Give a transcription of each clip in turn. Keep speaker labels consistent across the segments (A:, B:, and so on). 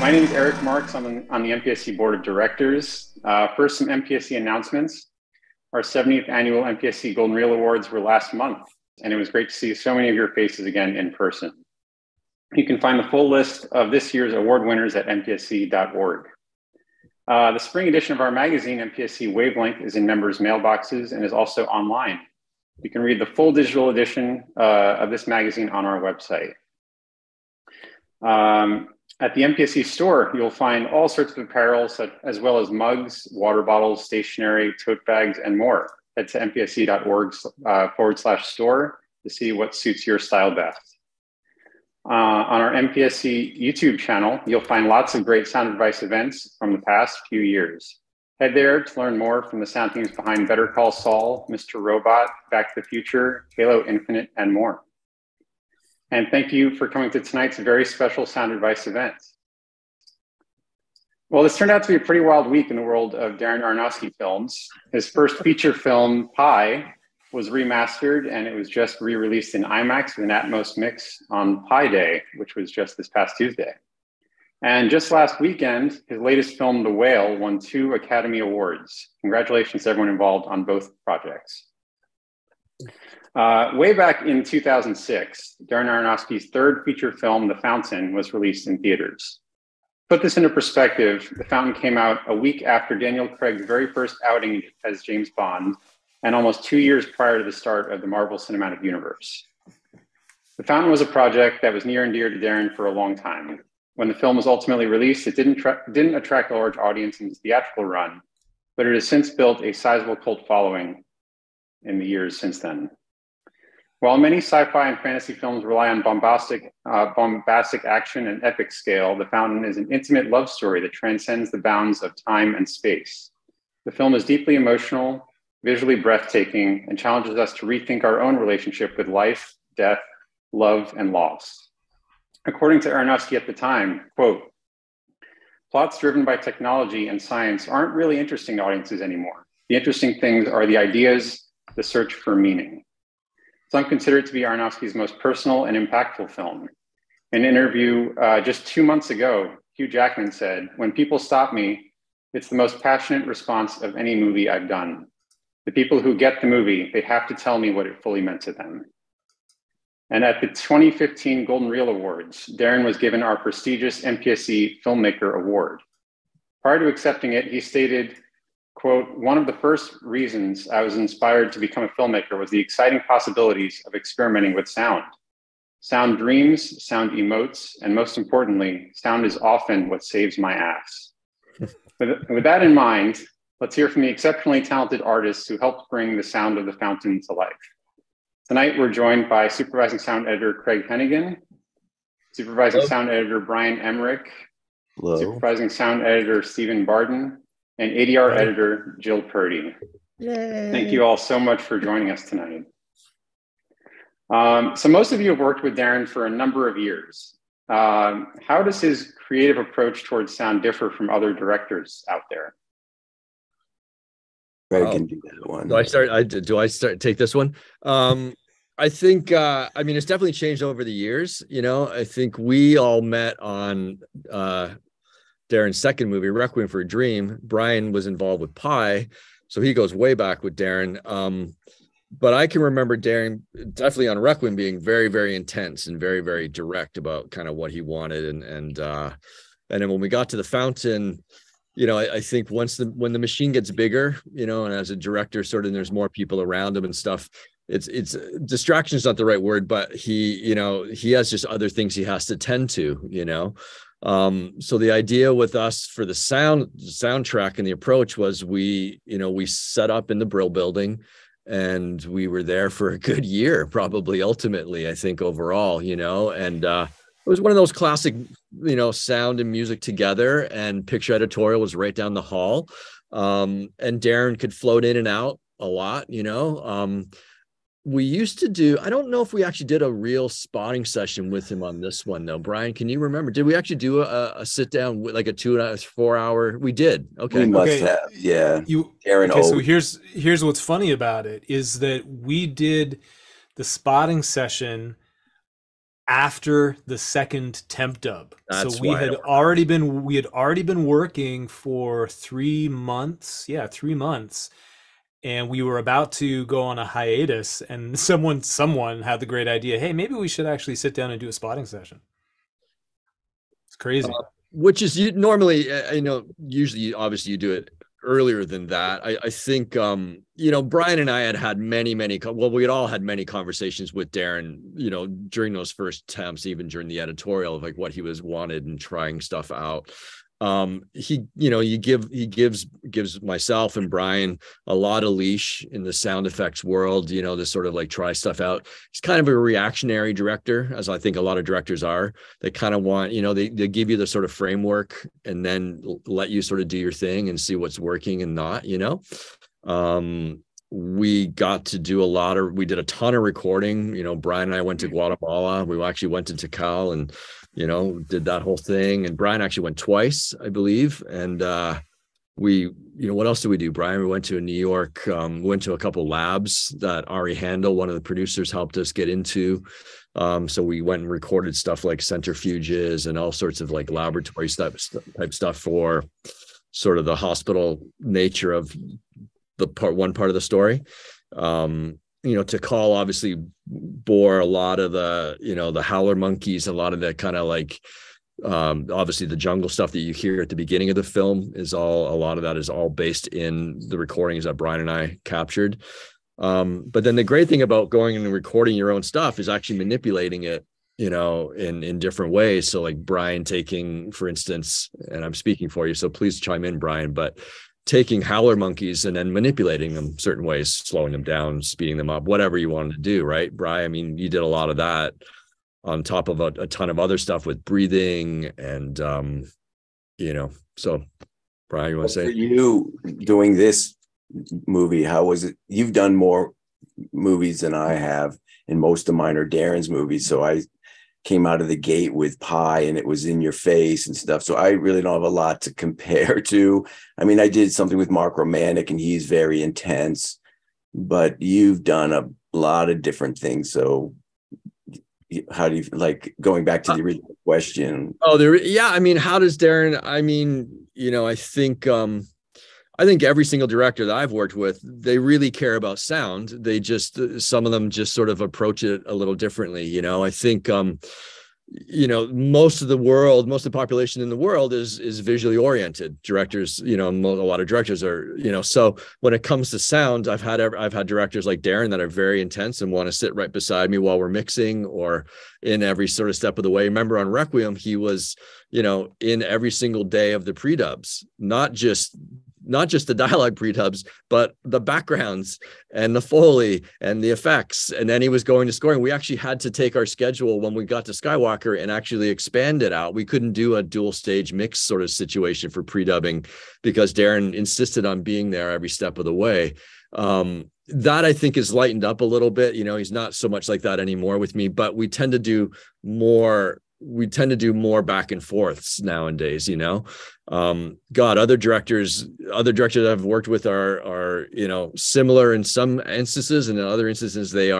A: My name is Eric Marks. I'm on the MPSC Board of Directors. First, some MPSC announcements. Our 70th annual MPSC Golden Reel Awards were last month, and it was great to see so many of your faces again in person. You can find the full list of this year's award winners at mpsc.org. The spring edition of our magazine, MPSC Wavelength, is in members' mailboxes and is also online. You can read the full digital edition of this magazine on our website. At the MPSC store, you'll find all sorts of apparel, as well as mugs, water bottles, stationery, tote bags, and more. Head to mpsc.org/store to see what suits your style best. On our MPSC YouTube channel, you'll find lots of great sound advice events from the past few years. Head there to learn more from the sound teams behind Better Call Saul, Mr. Robot, Back to the Future, Halo Infinite, and more. And thank you for coming to tonight's very special sound advice event. Well, this turned out to be a pretty wild week in the world of Darren Aronofsky films. His first feature film, Pi, was remastered, and it was just re-released in IMAX with an Atmos mix on Pi Day, which was just this past Tuesday. And just last weekend, his latest film, The Whale, won 2 Academy Awards. Congratulations to everyone involved on both projects. Way back in 2006, Darren Aronofsky's third feature film, The Fountain, was released in theaters. To put this into perspective, The Fountain came out a week after Daniel Craig's very first outing as James Bond, and almost 2 years prior to the start of the Marvel Cinematic Universe. The Fountain was a project that was near and dear to Darren for a long time. When the film was ultimately released, it didn't attract a large audience in its theatrical run, but it has since built a sizable cult following in the years since then. While many sci-fi and fantasy films rely on bombastic action and epic scale, The Fountain is an intimate love story that transcends the bounds of time and space. The film is deeply emotional, visually breathtaking, and challenges us to rethink our own relationship with life, death, love, and loss. According to Aronofsky at the time, quote, "Plots driven by technology and science aren't really interesting to audiences anymore. The interesting things are the ideas, the search for meaning." Some consider it to be Aronofsky's most personal and impactful film. In an interview just 2 months ago, Hugh Jackman said, "When people stop me, it's the most passionate response of any movie I've done. The people who get the movie, they have to tell me what it fully meant to them." And at the 2015 Golden Reel Awards, Darren was given our prestigious MPSC Filmmaker Award. Prior to accepting it, he stated, quote, "One of the first reasons I was inspired to become a filmmaker was the exciting possibilities of experimenting with sound. Sound dreams, sound emotes, and most importantly, sound is often what saves my ass." With that in mind, let's hear from the exceptionally talented artists who helped bring the sound of The Fountain to life. Tonight, we're joined by Supervising Sound Editor Craig Henighan, Supervising
B: Hello.
A: Sound Editor Brian Emrich,
C: Hello.
A: Supervising Sound Editor Stephen Barden, and ADR Editor Jill Purdy.
B: Yay.
A: Thank you all so much for joining us tonight. So most of you have worked with Darren for a number of years. How does his creative approach towards sound differ from other directors out there?
C: Craig can do that one.
B: Do I start take this one? I think I mean it's definitely changed over the years. You know, I think we all met on Darren's second movie, Requiem for a Dream. Brian was involved with Pi, so he goes way back with Darren. But I can remember Darren definitely on Requiem being very, very intense and very, very direct about kind of what he wanted. And then when we got to The Fountain, you know, I think when the machine gets bigger, you know, and as a director, sort of there's more people around him and stuff. It's distraction is not the right word, but he has just other things he has to tend to, you know. So the idea with us for the soundtrack and the approach was we set up in the Brill building and we were there for a good year, probably ultimately, I think overall, you know, and it was one of those classic, you know, sound and music together, and picture editorial was right down the hall. And Darren could float in and out a lot, you know. We used to do, I don't know if we actually did a real spotting session with him on this one though. Brian, can you remember? Did we actually do a sit down with like a 2.5-4 hour? We did. Okay.
C: We must have. Yeah.
D: Darren. Okay, so here's what's funny about it is that we did the spotting session after the second temp dub.
B: That's
D: so we had already been working for 3 months. Yeah, 3 months. And we were about to go on a hiatus, and someone had the great idea, hey, maybe we should actually sit down and do a spotting session. It's crazy.
B: Which is normally, usually, obviously you do it earlier than that. I think, Brian and I had many, we had all had many conversations with Darren, during those first attempts, even during the editorial of like what he was wanted and trying stuff out. He gives myself and Brian a lot of leash in the sound effects world, to sort of like try stuff out. He's kind of a reactionary director, as I think a lot of directors are. They kind of want, they give you the sort of framework and then let you sort of do your thing and see what's working and not, we got to do we did a ton of recording. Brian and I went to Guatemala. We actually went to Tikal and, did that whole thing. And Brian actually went twice, I believe. And what else did we do, Brian? We went to New York, went to a couple labs that Ari Handel, one of the producers, helped us get into. So we went and recorded stuff like centrifuges and all sorts of like laboratory type stuff for sort of the hospital nature of one part of the story. Tikal obviously bore a lot of the, the howler monkeys, a lot of that kind of like, obviously the jungle stuff that you hear at the beginning of the film a lot of that is all based in the recordings that Brian and I captured. But then the great thing about going and recording your own stuff is actually manipulating it, in different ways. So like Brian taking, for instance, and I'm speaking for you, so please chime in, Brian, but taking howler monkeys and then manipulating them certain ways, slowing them down, speeding them up, whatever you wanted to do, right, Brian? I mean, you did a lot of that on top of a ton of other stuff with breathing and, so Brian, you want to say?
C: For you doing this movie, how was it? You've done more movies than I have, and most of mine are Darren's movies. So I came out of the gate with Pie and it was in your face and stuff. So I really don't have a lot to compare to. I mean, I did something with Mark Romanek and he's very intense, but you've done a lot of different things. So how do you like going back to the original question?
B: Oh, I mean, how does Darren, I think every single director that I've worked with, they really care about sound. They just, some of them just sort of approach it a little differently. I think, most of the population in the world is visually oriented. Directors, a lot of directors are, so when it comes to sound, I've had directors like Darren that are very intense and want to sit right beside me while we're mixing or in every sort of step of the way. Remember on Requiem, he was, in every single day of the pre-dubs, not just the dialogue pre-dubs, but the backgrounds and the Foley and the effects. And then he was going to scoring. We actually had to take our schedule when we got to Skywalker and actually expand it out. We couldn't do a dual stage mix sort of situation for pre-dubbing because Darren insisted on being there every step of the way. That I think is lightened up a little bit. He's not so much like that anymore with me, but we tend to do more back and forths nowadays, other directors I've worked with are similar in some instances, and in other instances they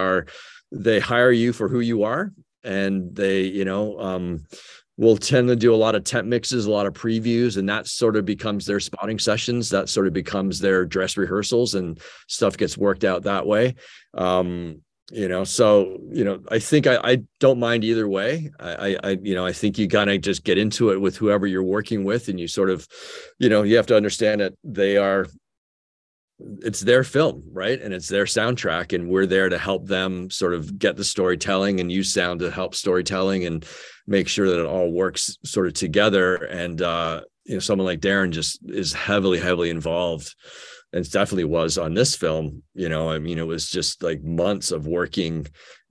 B: hire you for who you are, and they will tend to do a lot of temp mixes, a lot of previews, and that sort of becomes their spotting sessions. That sort of becomes their dress rehearsals, and stuff gets worked out that way. I think I don't mind either way. I think you kind of just get into it with whoever you're working with, and you sort of, you have to understand that it's their film, right? And it's their soundtrack, and we're there to help them sort of get the storytelling and use sound to help storytelling and make sure that it all works sort of together. And, someone like Darren just is heavily, heavily involved. And it definitely was on this film, it was just like months of working,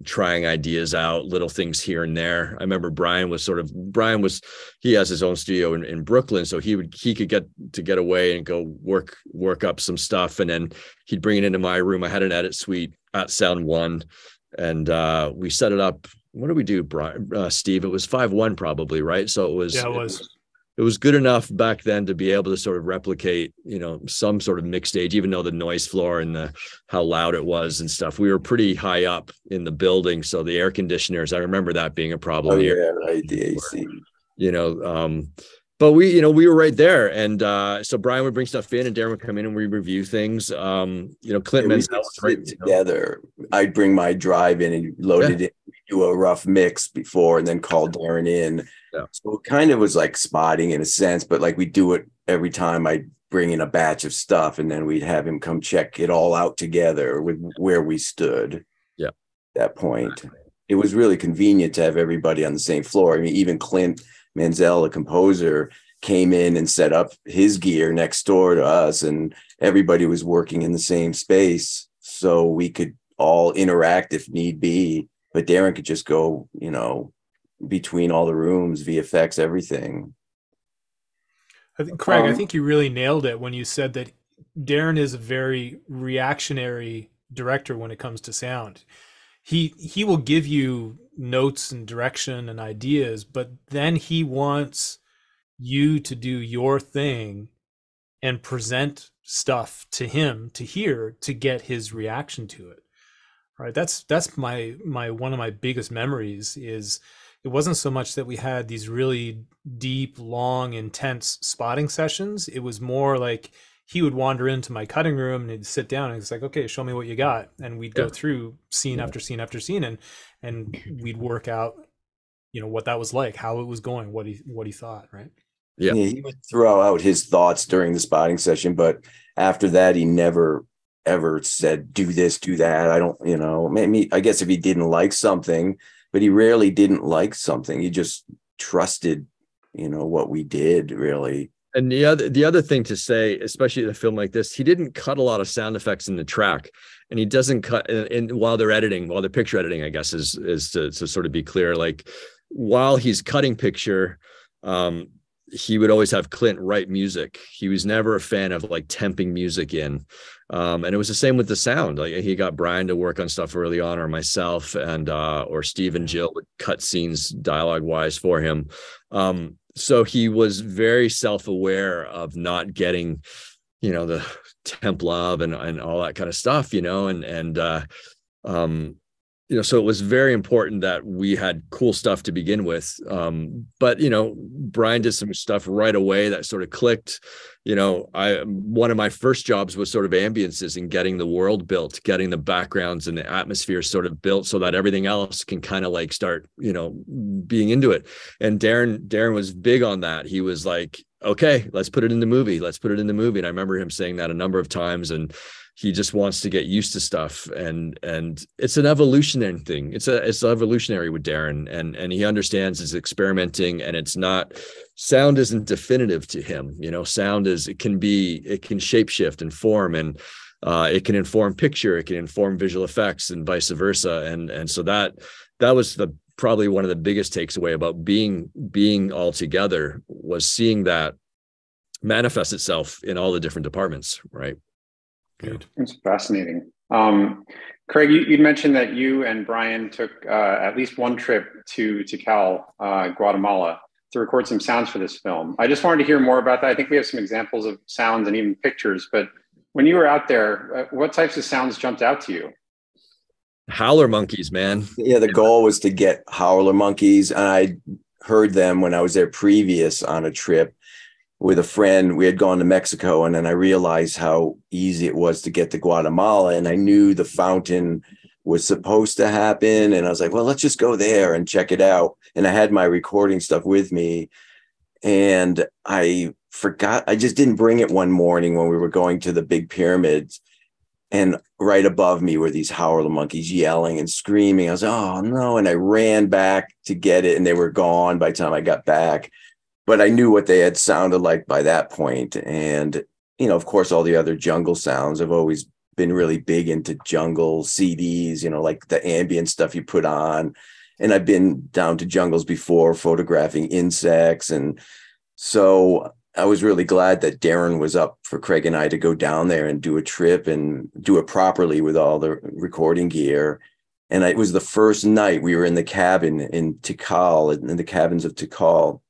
B: trying ideas out, little things here and there. I remember he has his own studio in Brooklyn. So he could get away and go work up some stuff. And then he'd bring it into my room. I had an edit suite at Sound One, and we set it up. What did we do, Brian, Steve? It was 5-1 probably, right? So it was,
D: yeah, it was
B: was good enough back then to be able to sort of replicate, some sort of mixed stage, even though the noise floor and how loud it was and stuff. We were pretty high up in the building, so the air conditioners, I remember that being a problem.
C: Oh yeah, right, the AC.
B: But we were right there, and so Brian would bring stuff in, and Darren would come in, and we review things. Clint Menzel was right
C: together. I'd bring my drive in and load it in, do a rough mix before, and then call Darren in.
B: Yeah.
C: So it kind of was like spotting in a sense, but like we do it every time I bring in a batch of stuff, and then we'd have him come check it all out together with where we stood.
B: Yeah.
C: At that point, it was really convenient to have everybody on the same floor. I mean, even Clint Menzel, the composer, came in and set up his gear next door to us, and everybody was working in the same space, so we could all interact if need be. But Darren could just go, between all the rooms, VFX, everything.
D: I think, Craig, I think you really nailed it when you said that Darren is a very reactionary director when it comes to sound. He will give you notes and direction and ideas, but then he wants you to do your thing and present stuff to him to hear, to get his reaction to it. Right? That's my one of my biggest memories. Is it wasn't so much that we had these really deep, long, intense spotting sessions. It was more like he would wander into my cutting room and he'd sit down and it's like, okay, show me what you got. And we'd go through scene after scene after scene, and we'd work out, what that was like, how it was going, what he thought, right?
B: Yeah.
C: He would throw out his thoughts during the spotting session, but after that, he never ever said, do this, do that. I don't, maybe, I guess if he didn't like something, but he rarely didn't like something. He just trusted, what we did, really.
B: And the other thing to say, especially in a film like this, he didn't cut a lot of sound effects in the track, and he doesn't cut in while they're picture editing, I guess, is to sort of be clear. Like while he's cutting picture, he would always have Clint write music. He was never a fan of like temping music in. And it was the same with the sound. Like he got Brian to work on stuff early on, or myself, and or Steve and Jill would cut scenes dialogue wise for him. So he was very self-aware of not getting, the temp love and all that kind of stuff, so it was very important that we had cool stuff to begin with. But, Brian did some stuff right away that sort of clicked. One of my first jobs was sort of ambiences and getting the world built, getting the backgrounds and the atmosphere sort of built so that everything else can kind of like start, being into it. And Darren was big on that. He was like, okay, let's put it in the movie. And I remember him saying that a number of times, and he just wants to get used to stuff, and it's an evolutionary thing. It's evolutionary with Darren, and he understands it's experimenting, and it's not, sound isn't definitive to him. Sound it can shapeshift and form, and it can inform picture, it can inform visual effects, and vice versa. And so that was probably one of the biggest takes away about being all together, was seeing that manifest itself in all the different departments, right?
A: Good. It's fascinating. Craig, you'd mentioned that you and Brian took at least one trip to Tikal, Guatemala, to record some sounds for this film. I just wanted to hear more about that. I think we have some examples of sounds and even pictures, but when you were out there, what types of sounds jumped out to you?
B: Howler monkeys, man.
C: Yeah, the goal was to get howler monkeys, and I heard them when I was there previous on a trip with a friend. We had gone to Mexico, and then I realized how easy it was to get to Guatemala, and I knew the fountain was supposed to happen, and I was like, well, let's just go there and check it out. And I had my recording stuff with me, and I forgot, I just didn't bring it one morning when we were going to the big pyramids, and right above me were these howler monkeys yelling and screaming. I was like, oh no, and I ran back to get it, and they were gone by the time I got back. But I knew what they had sounded like by that point. And, of course, all the other jungle sounds. I've always been really big into jungle CDs, like the ambient stuff you put on. And I've been down to jungles before, photographing insects. And so I was really glad that Darren was up for Craig and I to go down there and do a trip and do it properly with all the recording gear. And it was the first night we were in the cabin in Tikal, in the cabins of Tikal.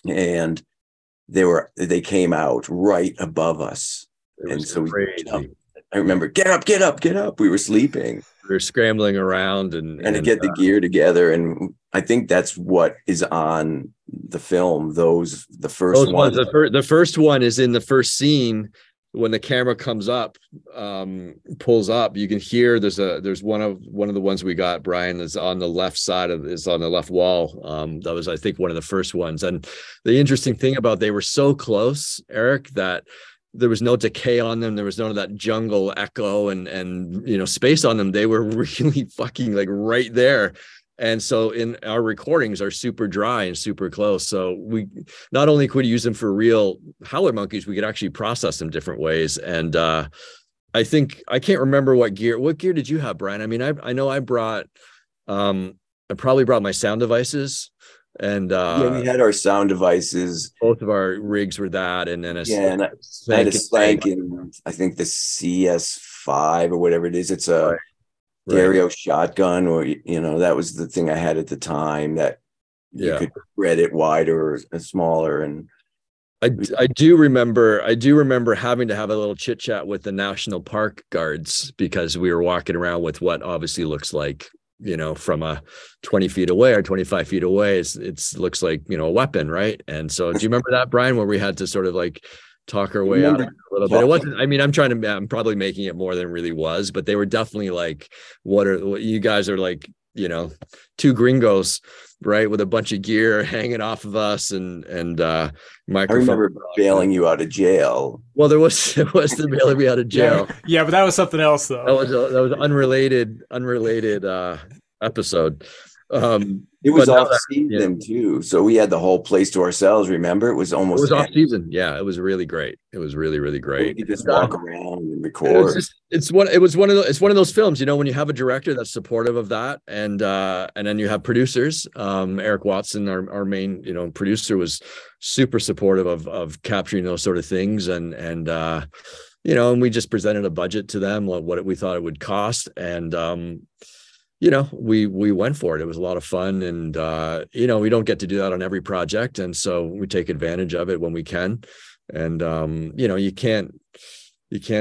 C: And they came out right above us. And so we jumped. I remember, get up, get up, get up. We were sleeping.
B: We were scrambling around
C: and to get the gear together. And I think that's what is on the film. The first one.
B: The first one is in the first scene. When the camera comes up, pulls up, you can hear there's one of the ones we got, Brian, is on the left side is on the left wall. That was, I think, one of the first ones. And the interesting thing about, they were so close, Eric, that there was no decay on them. There was none of that jungle echo and space on them. They were really fucking like right there. And so in our recordings are super dry and super close. So we not only could use them for real howler monkeys, we could actually process them different ways. And I think, I can't remember what gear did you have, Brian? I mean, I know I probably brought my sound devices. And
C: we had our sound devices.
B: Both of our rigs were that, and then
C: I had a Slank in, I think, the CS5 or whatever it is. It's a stereo shotgun, or that was the thing I had at the time, that you could spread it wider or smaller. And I
B: do remember having to have a little chit chat with the national park guards, because we were walking around with what obviously looks like, from a 20 feet away or 25 feet away, it looks like, a weapon. Right. And so do you remember that, Brian, where we had to sort of like talk our way out a little bit? It wasn't, I mean, I'm probably making it more than it really was, but they were definitely like, what you guys are like, two gringos, right, with a bunch of gear hanging off of us and microphone.
C: I remember bailing you out of jail.
B: Well, there was the bailing me out of jail.
D: Yeah, but that was something else though.
B: That was unrelated episode.
C: It was off season too, so we had the whole place to ourselves. Remember, it was
B: off season. Yeah, it was really great. It was really, really great.
C: We could just walk around and record.
B: It's one of those films. When you have a director that's supportive of that, and then you have producers. Eric Watson, our main producer, was super supportive of capturing those sort of things, and we just presented a budget to them, what we thought it would cost, and we went for it. It was a lot of fun. And, we don't get to do that on every project. And so we take advantage of it when we can. And, you can't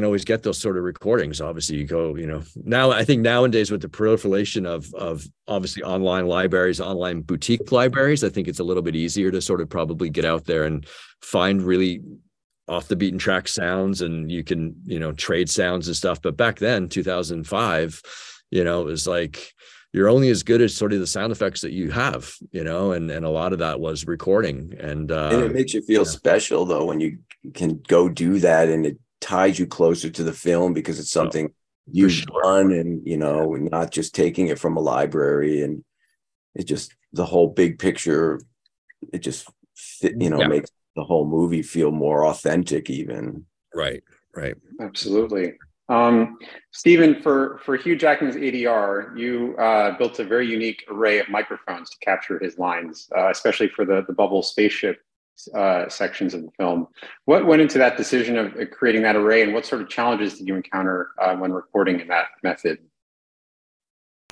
B: always get those sort of recordings. Obviously you go, now I think nowadays with the proliferation of obviously online libraries, online boutique libraries, I think it's a little bit easier to sort of probably get out there and find really off the beaten track sounds, and you can, trade sounds and stuff. But back then, 2005, it was like, you're only as good as sort of the sound effects that you have, and a lot of that was recording. And
C: it makes you feel special though, when you can go do that, and it ties you closer to the film, because it's something you've done, and, not just taking it from a library. And it just, the whole big picture, it just makes the whole movie feel more authentic even.
B: Right.
A: Absolutely. Stephen, for Hugh Jackman's ADR, you built a very unique array of microphones to capture his lines, especially for the bubble spaceship sections of the film. What went into that decision of creating that array, and what sort of challenges did you encounter when recording in that method?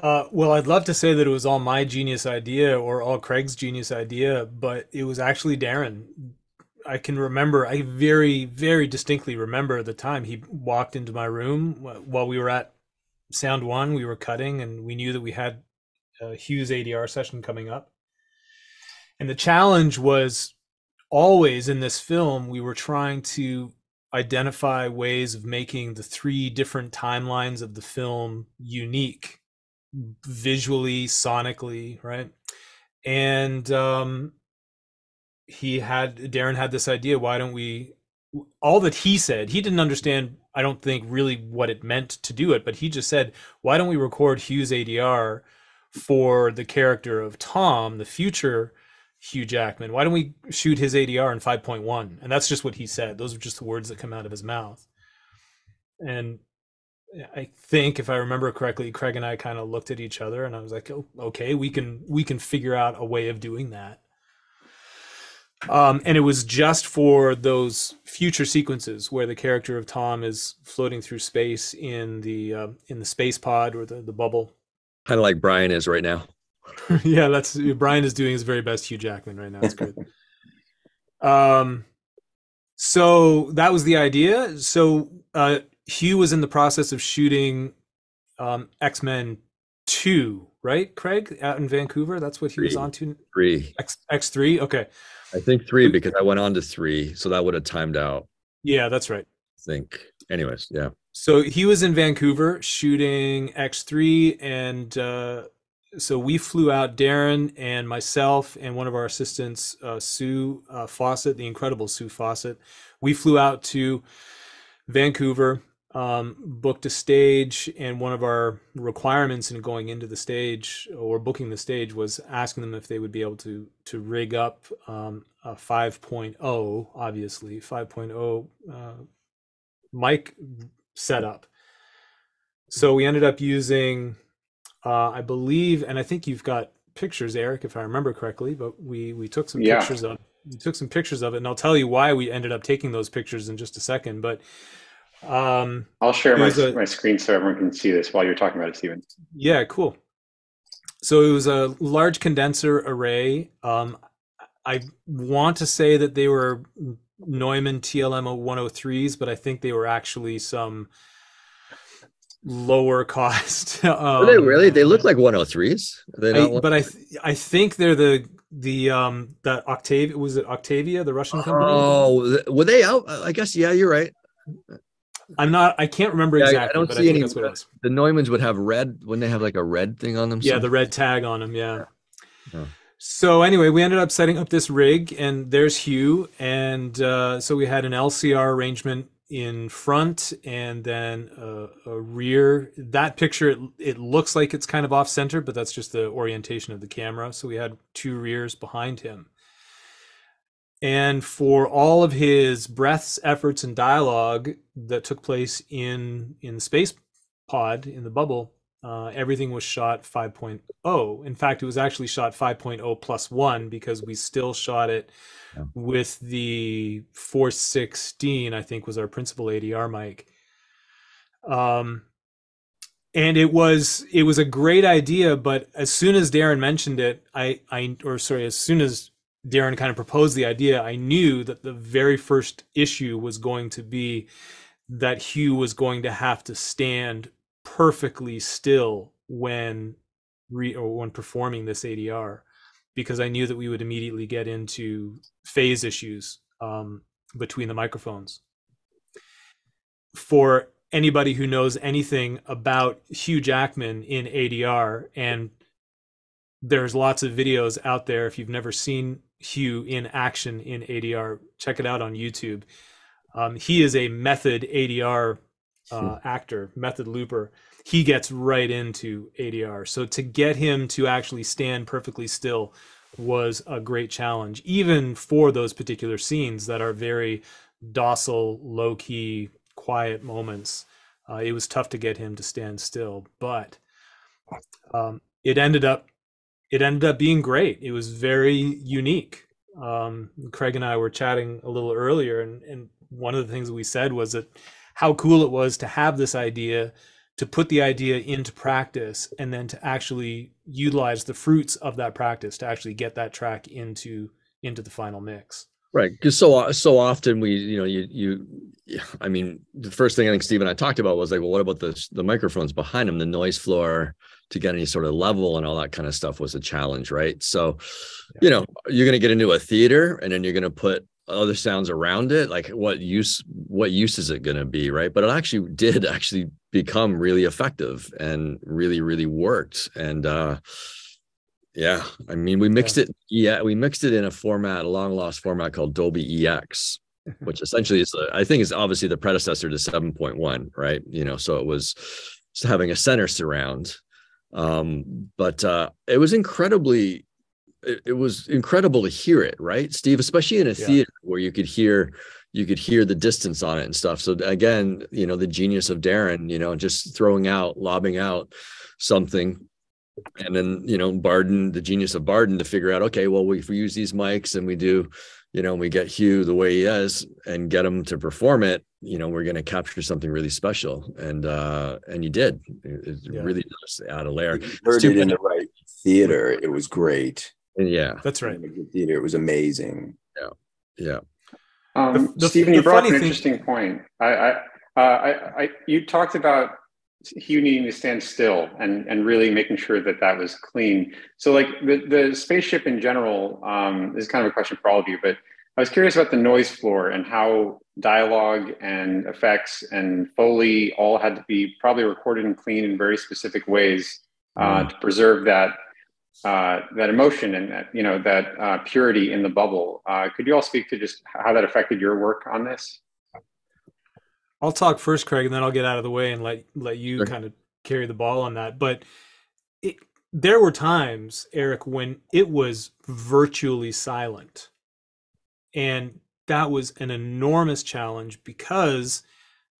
D: Well, I'd love to say that it was all my genius idea or all Craig's genius idea, but it was actually Darren. I can remember, I very, very distinctly remember the time he walked into my room while we were at Sound One. We were cutting, and we knew that we had Hugh's ADR session coming up. And the challenge was always in this film, we were trying to identify ways of making the three different timelines of the film unique, visually, sonically, right? And Darren had this idea, why don't we, all that he said, he didn't understand, I don't think, really what it meant to do it, but he just said, why don't we record Hugh's ADR for the character of Tom, the future Hugh Jackman? Why don't we shoot his ADR in 5.1? And that's just what he said. Those are just the words that come out of his mouth. And I think, if I remember correctly, Craig and I kind of looked at each other, and I was like, oh, okay, we can figure out a way of doing that. And it was just for those future sequences where the character of Tom is floating through space in the space pod, or the bubble.
B: Kind of like Brian is right now.
D: Yeah, Brian is doing his very best Hugh Jackman right now. It's good. So that was the idea. So Hugh was in the process of shooting X-Men 2, right, Craig, out in Vancouver? That's what he was on to?
B: 3.
D: X3? Okay.
B: I think 3 because I went on to 3, so that would have timed out.
D: Yeah, that's right.
B: I think. Anyways, yeah.
D: So he was in Vancouver shooting X3, and so we flew out, Darren and myself and one of our assistants, Sue Fawcett, the incredible Sue Fawcett. We flew out to Vancouver, booked a stage, and one of our requirements in going into the stage or booking the stage was asking them if they would be able to rig up a 5.0, obviously 5.0 mic setup. So we ended up using, I believe, and I think you've got pictures, Eric, if I remember correctly, but we took some pictures of it, and I'll tell you why we ended up taking those pictures in just a second. But
A: I'll share my screen so everyone can see this while you're talking about it, Stephen.
D: Yeah, cool. So it was a large condenser array. I want to say that they were Neumann TLM 103s, but I think they were actually some lower cost.
B: Are they really? They look like 103s.
D: But I think they're the Octavia. Was it Octavia, the Russian company?
B: Oh, were they out? I guess. Yeah, you're right.
D: I can't remember exactly.
B: I don't see any. That's what it was. The Neumanns would have red. Wouldn't they have like a red thing on them?
D: Yeah, the red tag on them. Yeah. Oh. So anyway, we ended up setting up this rig, and there's Hugh, and so we had an LCR arrangement in front, and then a rear. That picture, it looks like it's kind of off center, but that's just the orientation of the camera. So we had 2 rears behind him. And for all of his breaths, efforts, and dialogue that took place in the space pod, in the bubble, everything was shot 5.0. In fact, it was actually shot 5.0 plus 1 because we still shot it with the 416, I think was our principal ADR mic. And it was a great idea, but as soon as Darren mentioned it, as soon as Darren kind of proposed the idea, I knew that the very first issue was going to be that Hugh was going to have to stand perfectly still when performing this ADR, because I knew that we would immediately get into phase issues between the microphones. For anybody who knows anything about Hugh Jackman in ADR, and there's lots of videos out there, if you've never seen Hugh in action in ADR, check it out on YouTube. He is a method ADR actor, method looper. He gets right into ADR. So to get him to actually stand perfectly still was a great challenge, even for those particular scenes that are very docile, low-key, quiet moments. It was tough to get him to stand still, but it ended up being great. It was very unique. Craig and I were chatting a little earlier, and one of the things that we said was that how cool it was to have this idea, to put the idea into practice, and then to actually utilize the fruits of that practice to actually get that track into the final mix.
B: Right, because so often I mean, the first thing I think Steve and I talked about was like, well, what about the microphones behind them, the noise floor, to get any sort of level and all that kind of stuff was a challenge, right? So, you're going to get into a theater, and then you're going to put other sounds around it. Like, what use is it going to be, right? But it did become really effective and really, really worked. And yeah, I mean, we mixed it. Yeah, we mixed it in a long lost format called Dolby EX, which essentially I think is obviously the predecessor to 7.1, right? So it was having a center surround. But it was incredible to hear it, right, Steve, especially in a theater where you could hear the distance on it and stuff. So again, the genius of Darren, just lobbing out something, and then Barden, the genius of Barden, to figure out, okay, well, if we use these mics and we do, we get Hugh the way he is and get him to perform it, we're going to capture something really special. And you did. It really does add a layer.
C: You heard it in the right theater. It was great.
B: And yeah,
D: that's right.
C: In the theater, it was amazing.
B: Yeah.
A: Stephen, you brought up an
D: thing,
A: interesting point. You talked about Hugh needing to stand still and really making sure that that was clean. So like the spaceship in general, this is kind of a question for all of you, but I was curious about the noise floor and how dialogue and effects and Foley all had to be probably recorded and cleaned in very specific ways to preserve that emotion and that purity in the bubble. Could you all speak to just how that affected your work on this?
D: I'll talk first, Craig, and then I'll get out of the way and let you
B: Sure.
D: kind of carry the ball on that. But there were times, Eric, when it was virtually silent. And that was an enormous challenge because,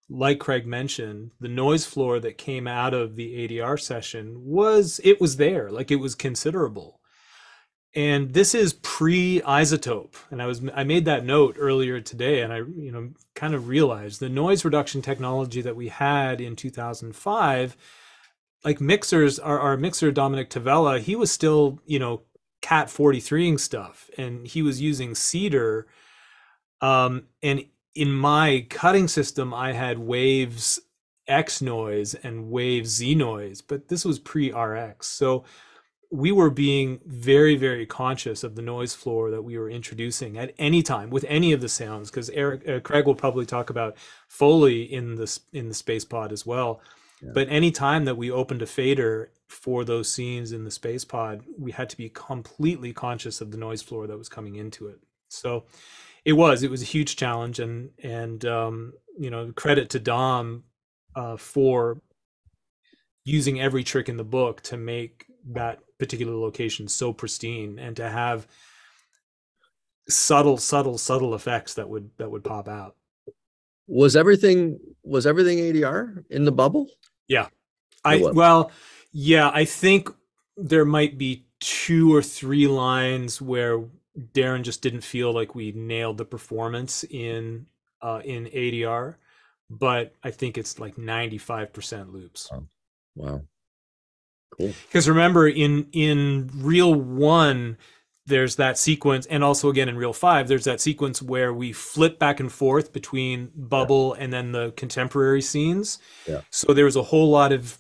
D: like Craig mentioned, the noise floor that came out of the ADR session was there, like it was considerable. And this is pre-isotope. And I made that note earlier today, and I kind of realized the noise reduction technology that we had in 2005, like mixers, our mixer Dominic Tavella, he was still, Cat 43ing stuff, and he was using cedar. And in my cutting system, I had waves X noise and waves Z noise, but this was pre-RX. So we were being very, very conscious of the noise floor that we were introducing at any time with any of the sounds, because Craig will probably talk about Foley in the space pod as well. Yeah. But any time that we opened a fader for those scenes in the space pod, we had to be completely conscious of the noise floor that was coming into it. So it was a huge challenge, and credit to Dom for using every trick in the book to make that particular location so pristine and to have subtle effects that would pop out.
B: Was everything ADR in the bubble?
D: Yeah. I think there might be 2 or 3 lines where Darren just didn't feel like we nailed the performance in ADR, but I think it's like 95% loops.
B: Wow. Cool.
D: Because remember, in Reel 1, there's that sequence, and also again in Reel 5, there's that sequence where we flip back and forth between bubble and then the contemporary scenes.
B: Yeah.
D: So there was a whole lot of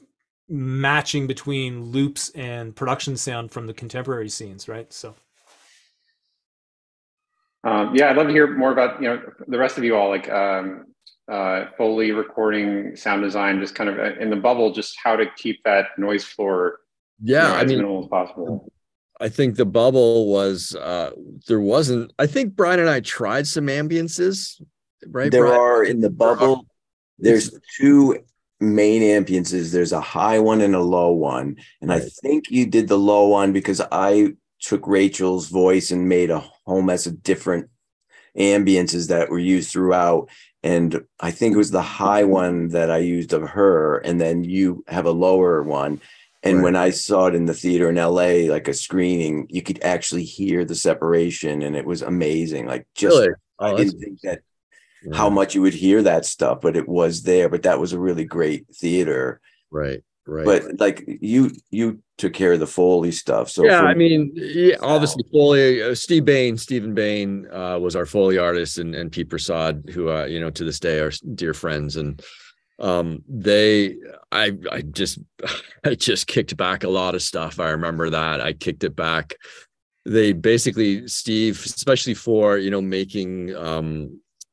D: matching between loops and production sound from the contemporary scenes, right? So.
A: I'd love to hear more about the rest of you all, like Foley, recording, sound design, just kind of in the bubble, just how to keep that noise floor as minimal as possible.
B: I think the bubble was there wasn't. I think Brian and I tried some ambiances, right?
C: There
B: Brian?
C: are in the bubble. There's 2 main ambiances. There's a high one and a low one, and right. I think you did the low one because I took Rachel's voice and made a whole mess of different ambiances that were used throughout. And I think it was the high one that I used of her, and then you have a lower one. And right. When I saw it in the theater in LA, like a screening, you could actually hear the separation, and it was amazing. Like just, really? I didn't think that how much you would hear that stuff, but it was there. But that was a really great theater.
B: Right. Right.
C: But like you took care of the Foley stuff. So
B: obviously Foley, Stephen Bain was our Foley artist, and Pete Prasad, who to this day are dear friends. And I just kicked back a lot of stuff. I remember that I kicked it back. They basically, Steve, especially for making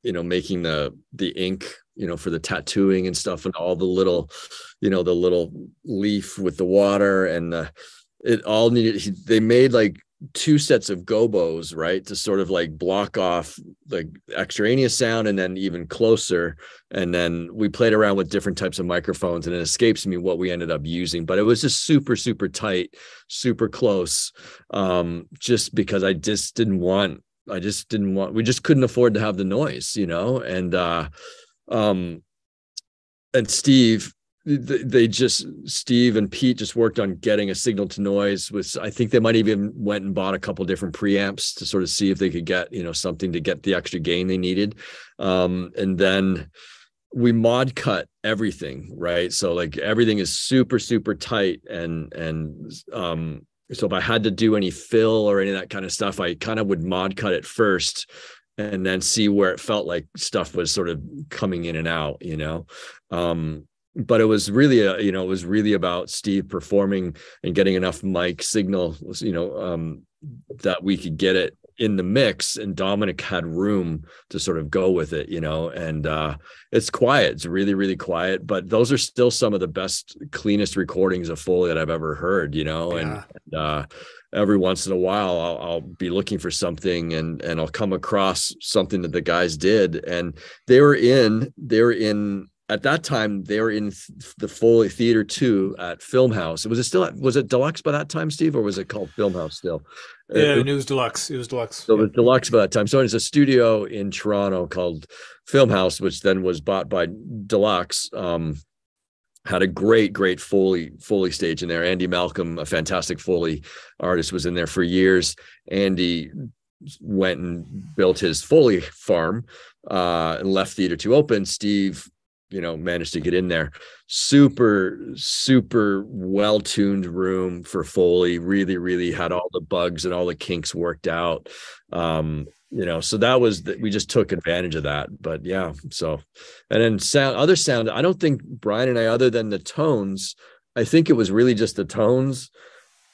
B: making the ink for the tattooing and stuff, and all the little the little leaf with the water, and it all needed, they made like 2 sets of gobos, right, to sort of like block off like extraneous sound and then even closer. And then we played around with different types of microphones, and it escapes me what we ended up using, but it was just super, super tight, super close. Just because we just couldn't afford to have the noise, and Steve and Pete just worked on getting a signal to noise. I think they might even went and bought a couple different preamps to sort of see if they could get, something to get the extra gain they needed. And then we mod cut everything, right? So like everything is super, super tight. So if I had to do any fill or any of that kind of stuff, I kind of would mod cut it first and then see where it felt like stuff was sort of coming in and out, but it was really it was really about Steve performing and getting enough mic signal, that we could get it in the mix, and Dominic had room to sort of go with it, and it's quiet. It's really, really quiet, but those are still some of the best, cleanest recordings of Foley that I've ever heard, and every once in a while I'll be looking for something and I'll come across something that the guys did, and they were in at that time, they were in the Foley Theater 2 at Filmhouse. Was it Deluxe by that time, Steve, or was it called Filmhouse still?
D: Yeah, it was Deluxe. It was Deluxe.
B: So the Deluxe by that time. So it's a studio in Toronto called Filmhouse, which then was bought by Deluxe. Had a great Foley stage in there. Andy Malcolm, a fantastic Foley artist, was in there for years. Andy went and built his Foley farm and left Theater 2 open. Steve managed to get in there. Super well-tuned room for Foley. Really had all the bugs and all the kinks worked out. So that was we just took advantage of that. But yeah, so, and then other sound, I don't think Brian and I, other than the tones, I think it was really just the tones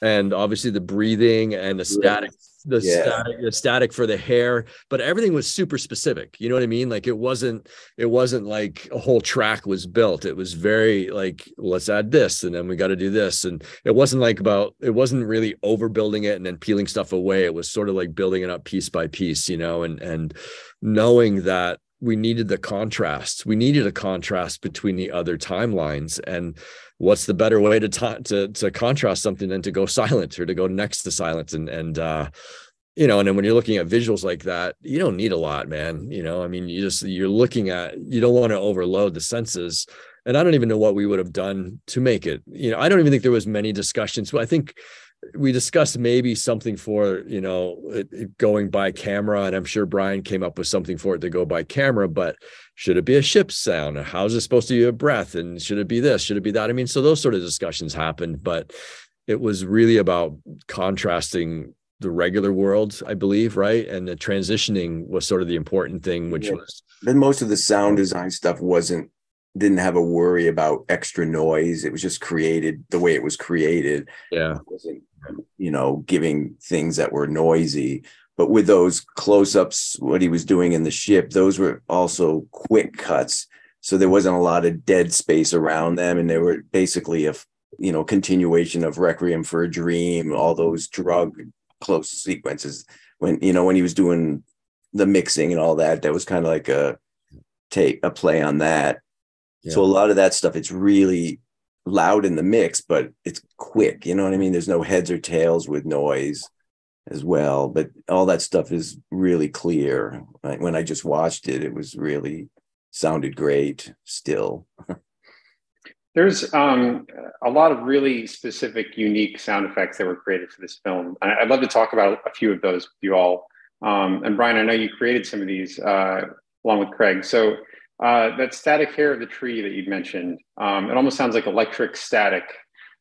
B: and obviously the breathing and the static. The static for the hair, but everything was super specific. You know what I mean? Like it wasn't like a whole track was built. It was very like, let's add this, and then we got to do this. And it wasn't really overbuilding it and then peeling stuff away. It was sort of like building it up piece by piece, and knowing that we needed the contrast. We needed a contrast between the other timelines, and what's the better way to contrast something than to go silent or to go next to silence, and then when you're looking at visuals like that, you don't need a lot, man. I mean, you're looking at, you don't want to overload the senses. And I don't even know what we would have done to make it. I don't even think there was many discussions, but I think we discussed maybe something for, it going by camera. And I'm sure Brian came up with something for it to go by camera, but should it be a ship sound? How's it supposed to be a breath? And should it be this? Should it be that? I mean, so those sort of discussions happened, but it was really about contrasting the regular world, I believe, right? And the transitioning was sort of the important thing, which was.
C: Then most of the sound design stuff didn't have a worry about extra noise. It was just created the way it was created.
B: Yeah.
C: It wasn't, giving things that were noisy. But with those close-ups, what he was doing in the ship, those were also quick cuts. So there wasn't a lot of dead space around them. And they were basically a continuation of Requiem for a Dream, all those drug close sequences. When he was doing the mixing and all that, that was kind of like a play on that. Yeah. So a lot of that stuff, it's really loud in the mix, but it's quick. You know what I mean? There's no heads or tails with noise as well, but all that stuff is really clear. When I just watched it, it was really sounded great still.
A: There's a lot of really specific, unique sound effects that were created for this film. I'd love to talk about a few of those with you all. And Brian, I know you created some of these along with Craig. So that static hair of the tree that you'd mentioned, it almost sounds like electric static,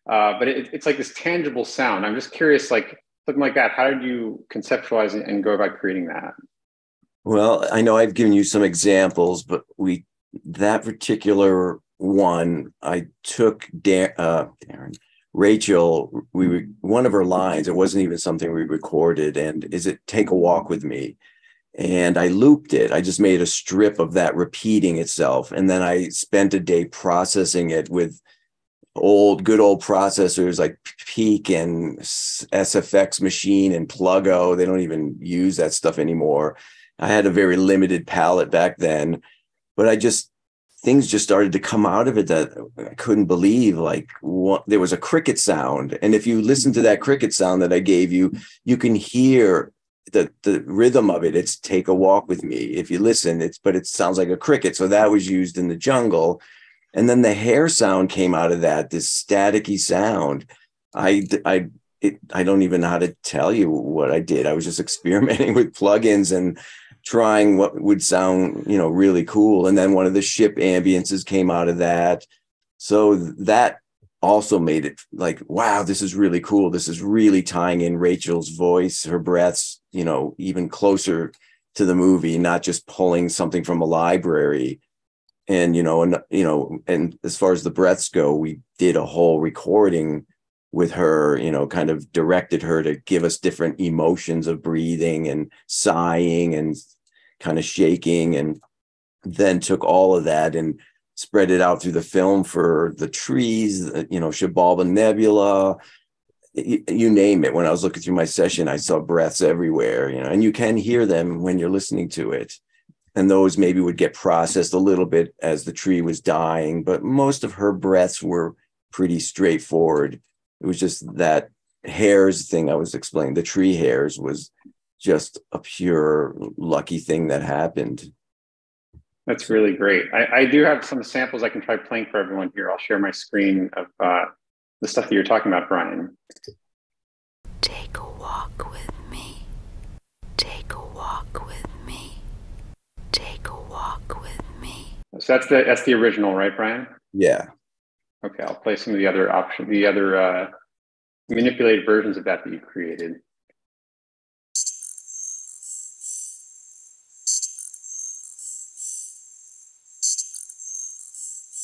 A: but it's like this tangible sound. I'm just curious, like something like that, how did you conceptualize and go about creating that?
C: Well, I know I've given you some examples, but that particular one, I took Darren, Rachel, one of her lines, it wasn't even something we recorded, and is it "Take a Walk with Me"? And I looped it. I just made a strip of that repeating itself. And then I spent a day processing it with good old processors like Peak and SFX Machine and Pluggo. They don't even use that stuff anymore. I had a very limited palette back then, but things just started to come out of it that I couldn't believe. Like there was a cricket sound. And if you listen to that cricket sound that I gave you, you can hear the rhythm of it. It's "Take a Walk with Me." If you listen, but it sounds like a cricket. So that was used in the jungle. And then the hair sound came out of that, this staticky sound. I don't even know how to tell you what I did. I was just experimenting with plugins and trying what would sound, really cool. And then one of the ship ambiences came out of that. So that also made it like, wow, this is really cool. This is really tying in Rachel's voice, her breaths, even closer to the movie, not just pulling something from a library. And, and as far as the breaths go, we did a whole recording with her, kind of directed her to give us different emotions of breathing and sighing and kind of shaking, and then took all of that and spread it out through the film for the trees, Shibalba Nebula, you name it. When I was looking through my session, I saw breaths everywhere, and you can hear them when you're listening to it. And those maybe would get processed a little bit as the tree was dying, but most of her breaths were pretty straightforward. It was just that hairs thing I was explaining, the tree hairs, was just a pure lucky thing that happened.
A: That's really great. I do have some samples I can try playing for everyone here. I'll share my screen of the stuff that you're talking about, Brian.
E: Take a walk with me. Take a walk with me. Take a walk with me.
A: So that's the original, right, Brian?
C: Yeah.
A: Okay, I'll play some of the other manipulated versions of that you created.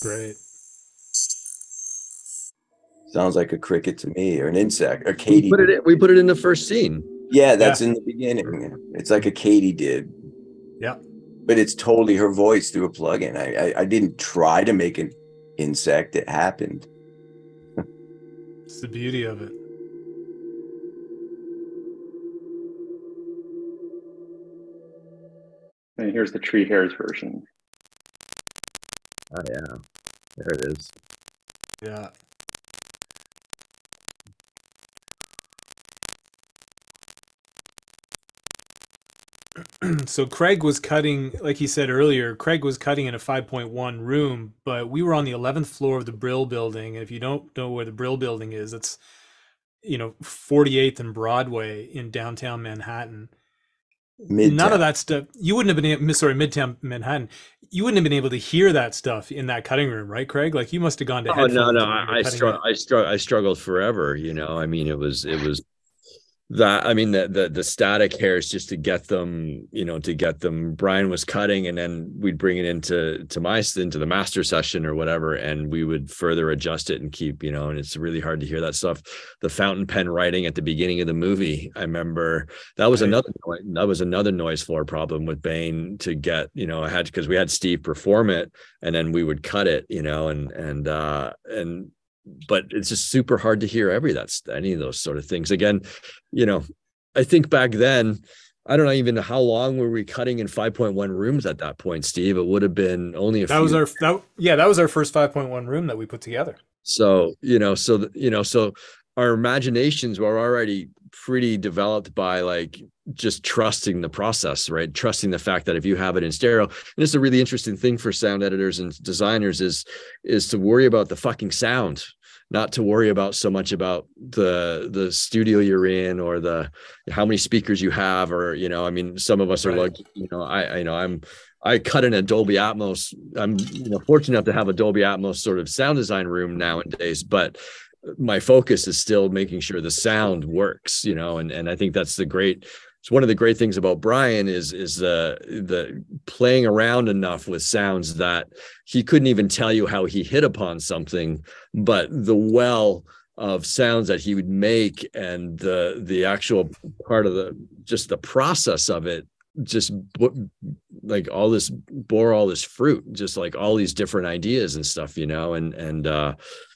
D: Great.
C: Sounds like a cricket to me, or an insect, or Katie.
B: We put it in the first scene.
C: Yeah, that's in the beginning. It's like a katydid.
D: Yeah.
C: But it's totally her voice through a plugin. I didn't try to make an insect. It happened.
D: It's the beauty of it.
A: And here's the tree hairs version.
B: Oh yeah, there it is.
D: Yeah. So Craig was cutting, like he said earlier, Craig was cutting in a 5.1 room, but we were on the 11th floor of the Brill building. And if you don't know where the Brill building is, it's, 48th and Broadway in downtown Manhattan.
C: Midtown.
D: None of that stuff, you wouldn't have been able, Midtown Manhattan, you wouldn't have been able to hear that stuff in that cutting room, right, Craig? Like you must have gone to headphones.
B: No, I struggled forever, I mean, it was that, I mean, the static hairs, just to get them, Brian was cutting, and then we'd bring it into the master session or whatever, and we would further adjust it and keep, and it's really hard to hear that stuff. The fountain pen writing at the beginning of the movie, I remember that was another noise floor problem with Bane to get, because we had Steve perform it, and then we would cut it, but it's just super hard to hear any of those sort of things. Again, I think back then, I don't know even how long were we cutting in 5.1 rooms at that point, Steve. It would have been only that was our first 5.1 room that we put together. So, so our imaginations were already pretty developed by like just trusting the process, right? Trusting the fact that if you have it in stereo, and it's a really interesting thing for sound editors and designers is to worry about the fucking sound, not to worry about so much about the studio you're in or how many speakers you have, or, I mean, some of us are like, I cut in a Dolby Atmos. I'm fortunate enough to have a Dolby Atmos sort of sound design room nowadays, but my focus is still making sure the sound works, and I think that's it's one of the great things about Brian is the playing around enough with sounds that he couldn't even tell you how he hit upon something, but the well of sounds that he would make and the actual part of the process of it, just like all this fruit, just like all these different ideas and stuff,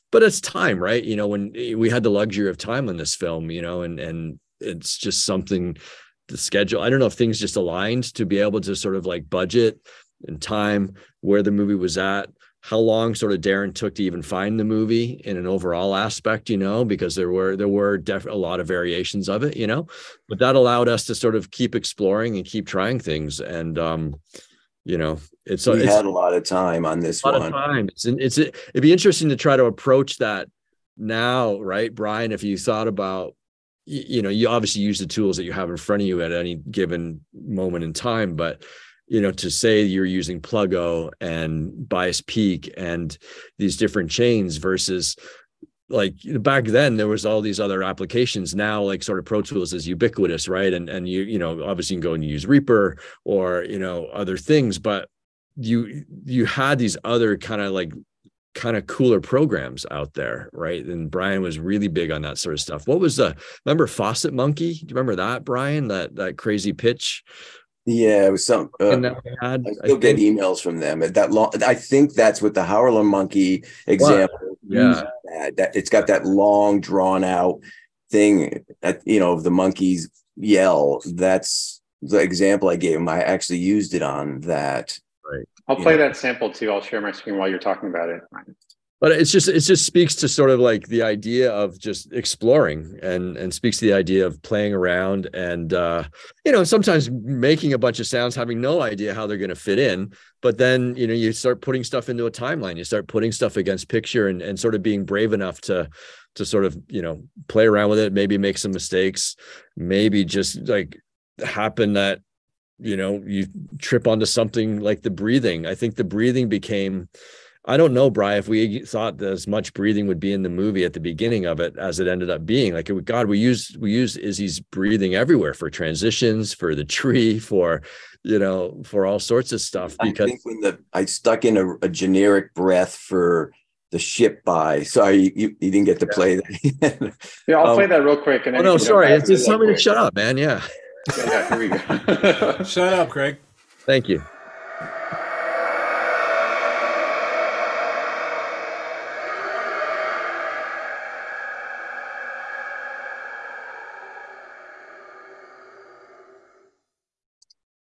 B: but it's time, right? When we had the luxury of time on this film, and it's just something, the schedule, I don't know if things just aligned to be able to sort of like budget and time where the movie was at, how long sort of Darren took to even find the movie in an overall aspect, because there were a lot of variations of it, but that allowed us to sort of keep exploring and keep trying things. And, we had a lot of time on this one. A lot of time. It'd be interesting to try to approach that now, right, Brian? If you thought about, you obviously use the tools that you have in front of you at any given moment in time, but to say you're using Pluggo and Bias Peak and these different chains versus like back then there was all these other applications. Now like sort of Pro Tools is ubiquitous, right? And you know, obviously you can go and use Reaper or, you know, other things, but you had these other kind of cooler programs out there, right? And Brian was really big on that sort of stuff. What was remember Faucet Monkey? Do you remember that, Brian? That crazy pitch?
C: Yeah, it was some.
B: And that we had,
C: I still get emails from them. At that long, I think that's what the Howler Monkey example.
B: Yeah,
C: that it's got that long, drawn out thing. That, you know, of the monkeys yell. That's the example I gave him. I actually used it on that.
B: right.
A: I'll play that sample too. I'll share my screen while you're talking about it.
B: But it just speaks to sort of like the idea of just exploring and speaks to the idea of playing around and, you know, sometimes making a bunch of sounds, having no idea how they're going to fit in. But then, you know, you start putting stuff into a timeline, you start putting stuff against picture and sort of being brave enough to sort of, you know, play around with it, maybe make some mistakes, maybe just like happen that, you know, you trip onto something like the breathing. I think the breathing became, I don't know, Brian, if we thought that as much breathing would be in the movie at the beginning of it as it ended up being. Like, God, we used Izzy's breathing everywhere for transitions, for the tree, for, you know, for all sorts of stuff. Because
C: I think when I stuck in a generic breath for the ship by. Sorry, you didn't get to play that.
A: Yeah, I'll play that real quick. And then
B: no, sorry, it's just something to shut up, man. Yeah.
A: Yeah, here we go.
D: Shut up, Craig.
B: Thank you.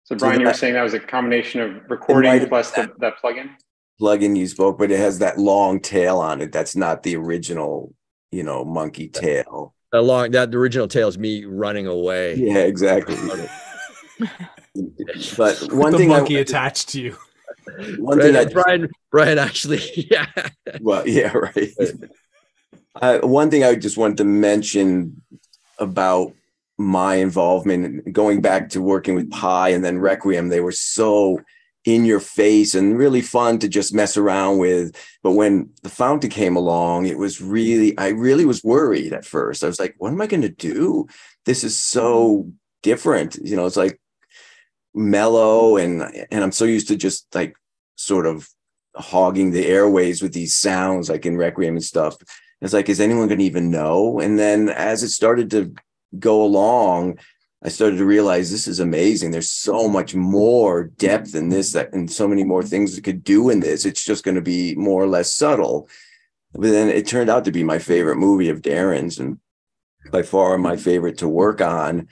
A: So Brian, you were saying that was a combination of recording plus that plugin?
C: Plugin you spoke, but it has that long tail on it. That's not the original, you know, monkey tail.
B: That original tail is me running away.
C: Yeah, exactly. But one
D: the
C: thing
D: monkey attached to you.
C: One thing
B: Brian actually, yeah.
C: Well, yeah, right. One thing I just wanted to mention about my involvement, going back to working with Pi and then Requiem, they were so in your face and really fun to just mess around with. But when the Fountain came along, it was I really was worried at first. I was like, what am I going to do? This is so different. You know, it's like mellow and I'm so used to just like sort of hogging the airways with these sounds like in Requiem and stuff. It's like, is anyone going to even know? And then as it started to go along, I started to realize this is amazing. There's so much more depth in this, and so many more things it could do in this. It's just going to be more or less subtle. But then it turned out to be my favorite movie of Darren's and by far my favorite to work on.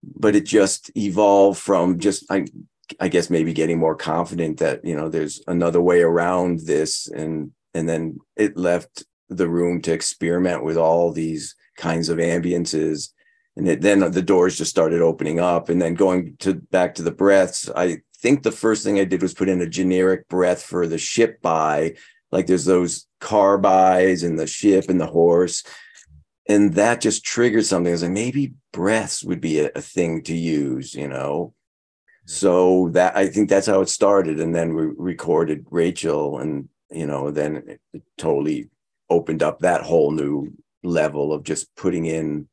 C: But it just evolved from just, I guess maybe getting more confident that, you know, there's another way around this. And then it left the room to experiment with all these kinds of ambiences. And then the doors just started opening up. And then going back to the breaths, I think the first thing I did was put in a generic breath for the ship by, like there's those car bys and the ship and the horse. And that just triggered something. I was like, maybe breaths would be a thing to use, you know? So that, I think that's how it started. And then we recorded Rachel and, you know, then it totally opened up that whole new level of just putting in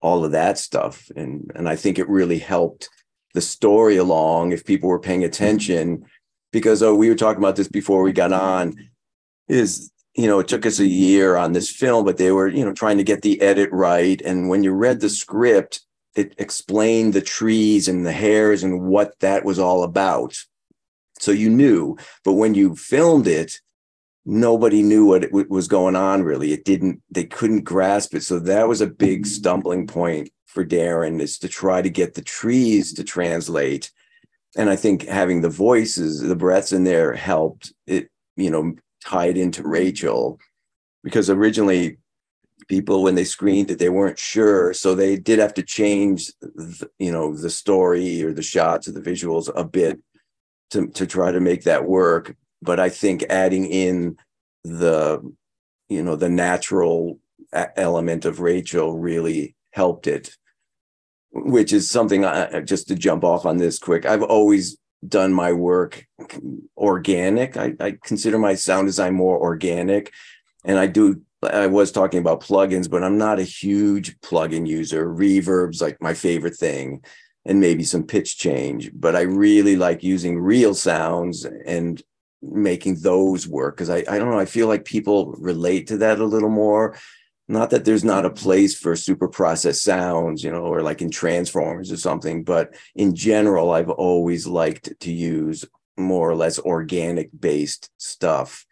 C: all of that stuff. And I think it really helped the story along if people were paying attention, because we were talking about this before we got on, is, you know, it took us a year on this film, but they were, you know, trying to get the edit right. And when you read the script, it explained the trees and the hairs and what that was all about. So you knew, but when you filmed it, nobody knew what was going on, really. They couldn't grasp it. So that was a big stumbling point for Darren, is to try to get the trees to translate. And I think having the voices, the breaths in there helped it, you know, tie it into Rachel, because originally people, when they screened it, they weren't sure. So they did have to change, you know, the story or the shots or the visuals a bit to try to make that work. But I think adding in the, you know, the natural element of Rachel really helped it, which is something just to jump off on this quick. I've always done my work organic. I consider my sound design more organic, and I do I was talking about plugins, but I'm not a huge plugin user. Reverb's like my favorite thing, and maybe some pitch change. But I really like using real sounds and making those work, because I don't know, I feel like people relate to that a little more. Not that there's not a place for super processed sounds, or like in Transformers or something, but in general, I've always liked to use more or less organic based stuff.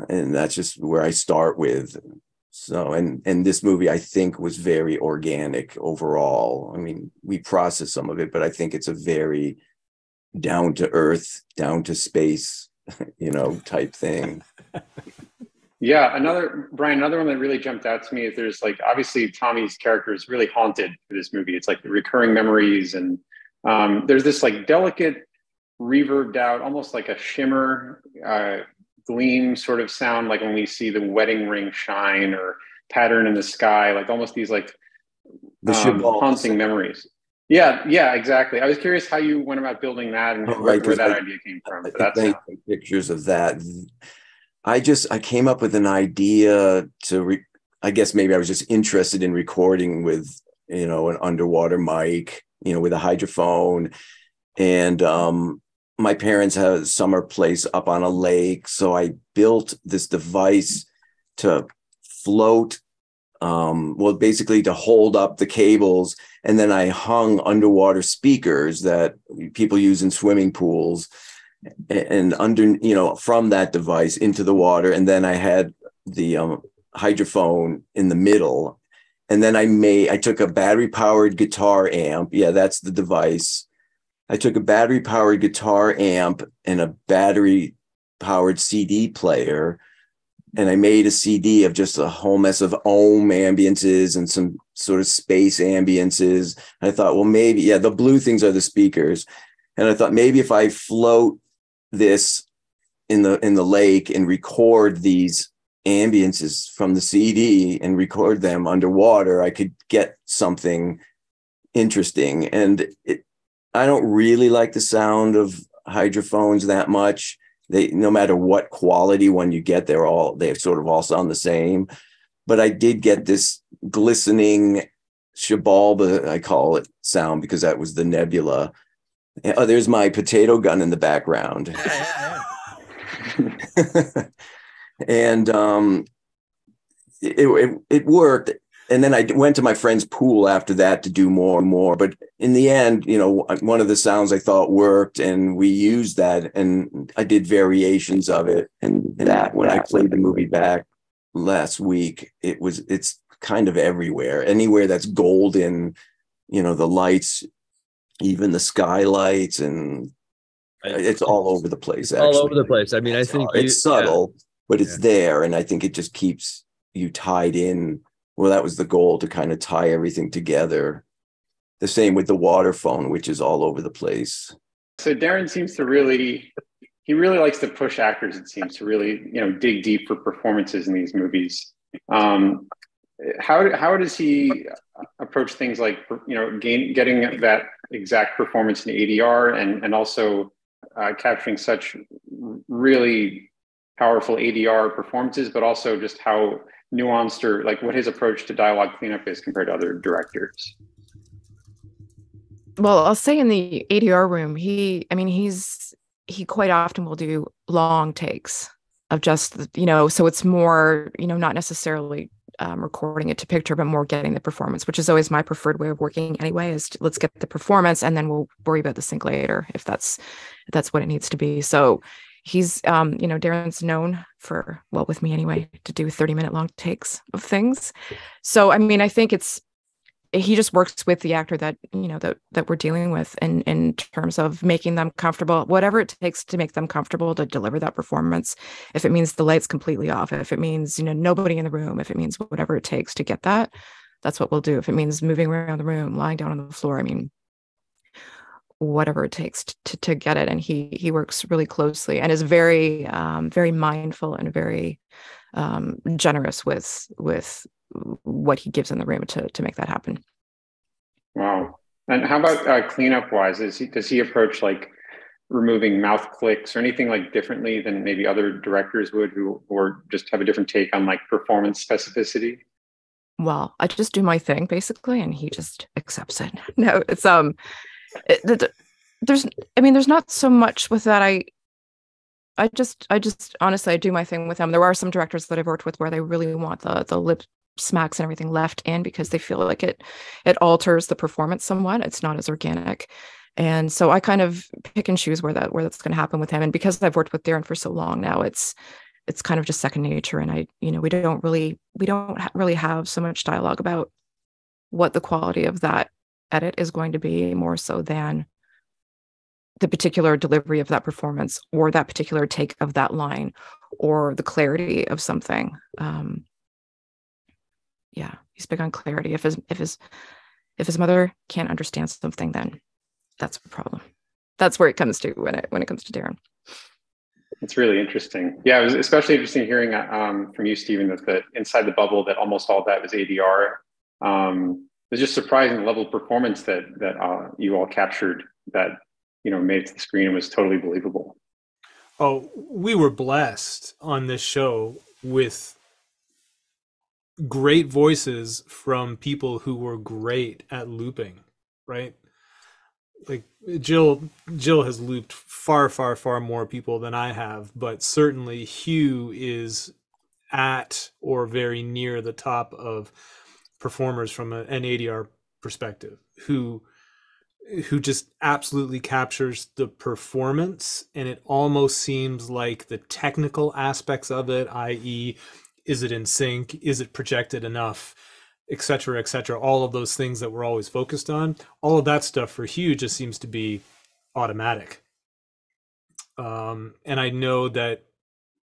C: And that's just where I start with. So, and this movie, I think, was very organic overall. I mean, we processed some of it, but I think it's a very down to earth, down to space, type thing.
A: Yeah, Brian, another one that really jumped out to me is there's like, obviously Tommy's character is really haunted for this movie. It's like the recurring memories, and there's this like delicate reverbed out, almost like a shimmer, gleam sort of sound, like when we see the wedding ring shine or pattern in the sky, like almost these like haunting memories. Yeah, exactly. I was curious how you went about building that and where that idea came from.
C: Pictures of that. I came up with an idea I guess maybe I was just interested in recording with, an underwater mic, with a hydrophone. And my parents had a summer place up on a lake. So I built this device to float, basically to hold up the cables. And then I hung underwater speakers that people use in swimming pools, and from that device into the water. And then I had the hydrophone in the middle. And then I took a battery powered guitar amp. Yeah, that's the device. I took a battery powered guitar amp and a battery powered CD player. And I made a CD of just a whole mess of ohm ambiances and some sort of space ambiances. And I thought, well, maybe, the blue things are the speakers. And I thought maybe if I float this in the lake and record these ambiances from the CD and record them underwater, I could get something interesting. And I don't really like the sound of hydrophones that much. They, no matter what quality one you get, they sort of all sound the same. But I did get this glistening shabalba, I call it, sound, because that was the nebula. Oh, there's my potato gun in the background. And it worked. And then I went to my friend's pool after that to do more and more. But in the end, one of the sounds I thought worked, and we used that, and I did variations of it. And that, when I played the movie back last week, it's kind of everywhere. Anywhere that's golden, the lights, even the skylights, and it's all over the place. Actually.
B: All over the place. I mean, I think
C: it's subtle, but it's there. And I think it just keeps you tied in. Well, that was the goal, to kind of tie everything together. The same with the water phone, which is all over the place.
A: So Darren seems to really likes to push actors, it seems, to really, dig deep for performances in these movies. How does he approach things like, getting that exact performance in ADR and also capturing such really powerful ADR performances, but also just how nuanced, or like what his approach to dialogue cleanup is compared to other directors?
F: Well, I'll say in the ADR room, he quite often will do long takes of just, so it's more, not necessarily recording it to picture, but more getting the performance, which is always my preferred way of working anyway, is let's get the performance and then we'll worry about the sync later if that's what it needs to be. So he's, Darren's known for, with me anyway, to do 30-minute long takes of things. So, I mean, I think he just works with the actor that, that we're dealing with, and in terms of making them comfortable, whatever it takes to make them comfortable to deliver that performance. If it means the lights completely off, if it means, nobody in the room, if it means whatever it takes to get that, that's what we'll do. If it means moving around the room, lying down on the floor, I mean, whatever it takes to get it. And he works really closely and is very, very mindful and very generous with what he gives in the room to make that happen.
A: Wow. And how about cleanup wise? Does he approach like removing mouth clicks or anything like differently than maybe other directors would who or just have a different take on like performance specificity?
F: Well, I just do my thing basically, and he just accepts it. No, it's there's there's not so much with that. I just honestly, I do my thing with them. There are some directors that I've worked with where they really want the lip smacks and everything left in because they feel like it alters the performance somewhat. It's not as organic. And so I kind of pick and choose where that's going to happen with him. And because I've worked with Darren for so long now, it's kind of just second nature. And we don't really have so much dialogue about what the quality of that edit is going to be, more so than the particular delivery of that performance or that particular take of that line or the clarity of something. Yeah, he's big on clarity. If his mother can't understand something, then that's a problem. That's where it comes to when it comes to Darren.
A: It's really interesting. Yeah, it was especially interesting hearing from you, Stephen, that inside the bubble that almost all that was ADR. It's just surprising the level of performance that you all captured that made it to the screen and was totally believable.
D: Oh, we were blessed on this show with great voices from people who were great at looping, right? Like Jill has looped far more people than I have, but certainly Hugh is at or very near the top of performers from an ADR perspective who just absolutely captures the performance, and it almost seems like the technical aspects of it, i.e., is it in sync, is it projected enough, et cetera, all of those things that we're always focused on, all of that stuff for Hugh just seems to be automatic. And I know that,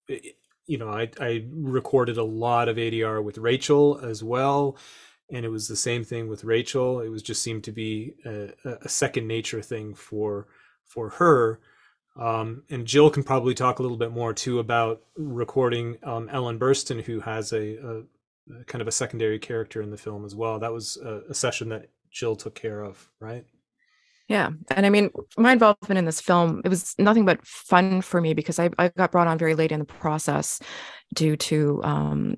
D: I recorded a lot of ADR with Rachel as well. And it was the same thing with Rachel. It was just seemed to be a second nature thing for her. And Jill can probably talk a little bit more too about recording Ellen Burstyn, who has a kind of a secondary character in the film as well. That was a session that Jill took care of, right?
F: Yeah. And my involvement in this film, it was nothing but fun for me because I got brought on very late in the process due to,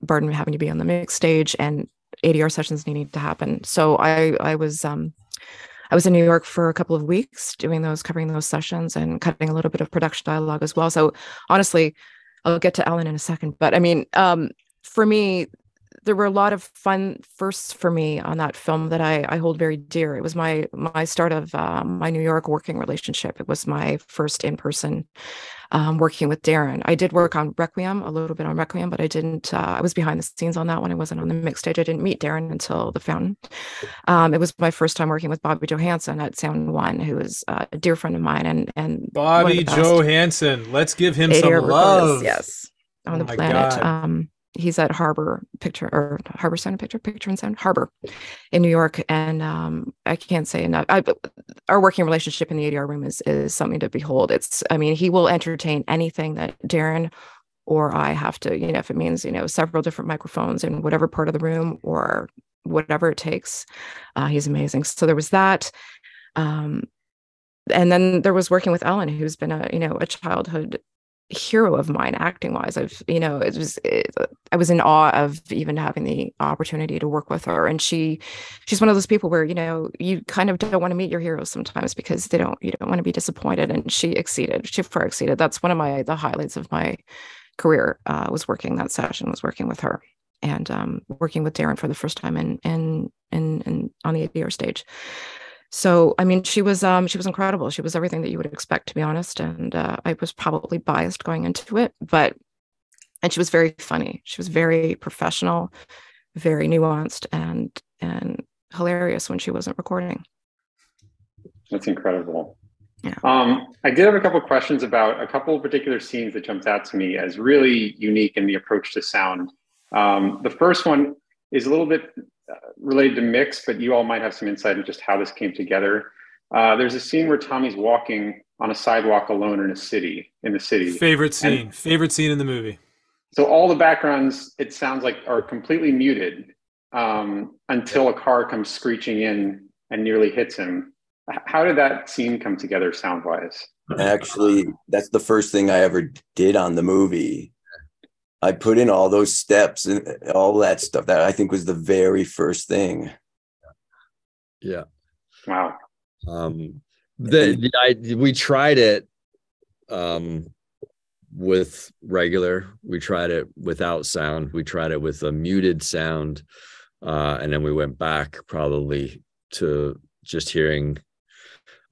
F: Barden having to be on the mix stage and ADR sessions needing to happen. So I was in New York for a couple of weeks covering those sessions and cutting a little bit of production dialogue as well. So honestly, I'll get to Ellen in a second, but for me, there were a lot of fun firsts for me on that film that I hold very dear. It was my start of my New York working relationship. It was my first in-person working with Darren. I did work on Requiem, a little bit on Requiem, but I didn't, I was behind the scenes on that one. I wasn't on the mix stage. I didn't meet Darren until The Fountain. It was my first time working with Bobby Johansson at Sound One, who is a dear friend of mine. And
D: Bobby Johansson, let's give him some love.
F: Yes, on the planet. He's at Harbor Sound Picture and Sound Harbor in New York. And I can't say enough. Our working relationship in the ADR room is something to behold. He will entertain anything that Darren or I have to, if it means, several different microphones in whatever part of the room or whatever it takes. He's amazing. So there was that. And then there was working with Ellen, who's been a childhood hero of mine acting wise. I was in awe of even having the opportunity to work with her, and she's one of those people where you kind of don't want to meet your heroes sometimes because you don't want to be disappointed, and she far exceeded. That's one of the highlights of my career, was working that session, was working with her, and working with Darren for the first time in on the ADR stage. So, she was incredible. She was everything that you would expect, to be honest. And I was probably biased going into it, and she was very funny. She was very professional, very nuanced, and hilarious when she wasn't recording.
A: That's incredible.
F: Yeah.
A: I did have a couple of questions about a couple of particular scenes that jumped out to me as really unique in the approach to sound. The first one is a little bit related to mix, but you all might have some insight into just how this came together. There's a scene where Tommy's walking on a sidewalk alone in the city.
D: Favorite scene in the movie.
A: So all the backgrounds, it sounds like, are completely muted until a car comes screeching in and nearly hits him. How did that scene come together sound wise?
C: Actually, that's the first thing I ever did on the movie. I put in all those steps and all that stuff. That I think was the very first thing.
B: Yeah.
A: Wow.
B: We tried it with regular. We tried it without sound. We tried it with a muted sound, and then we went back probably to just hearing.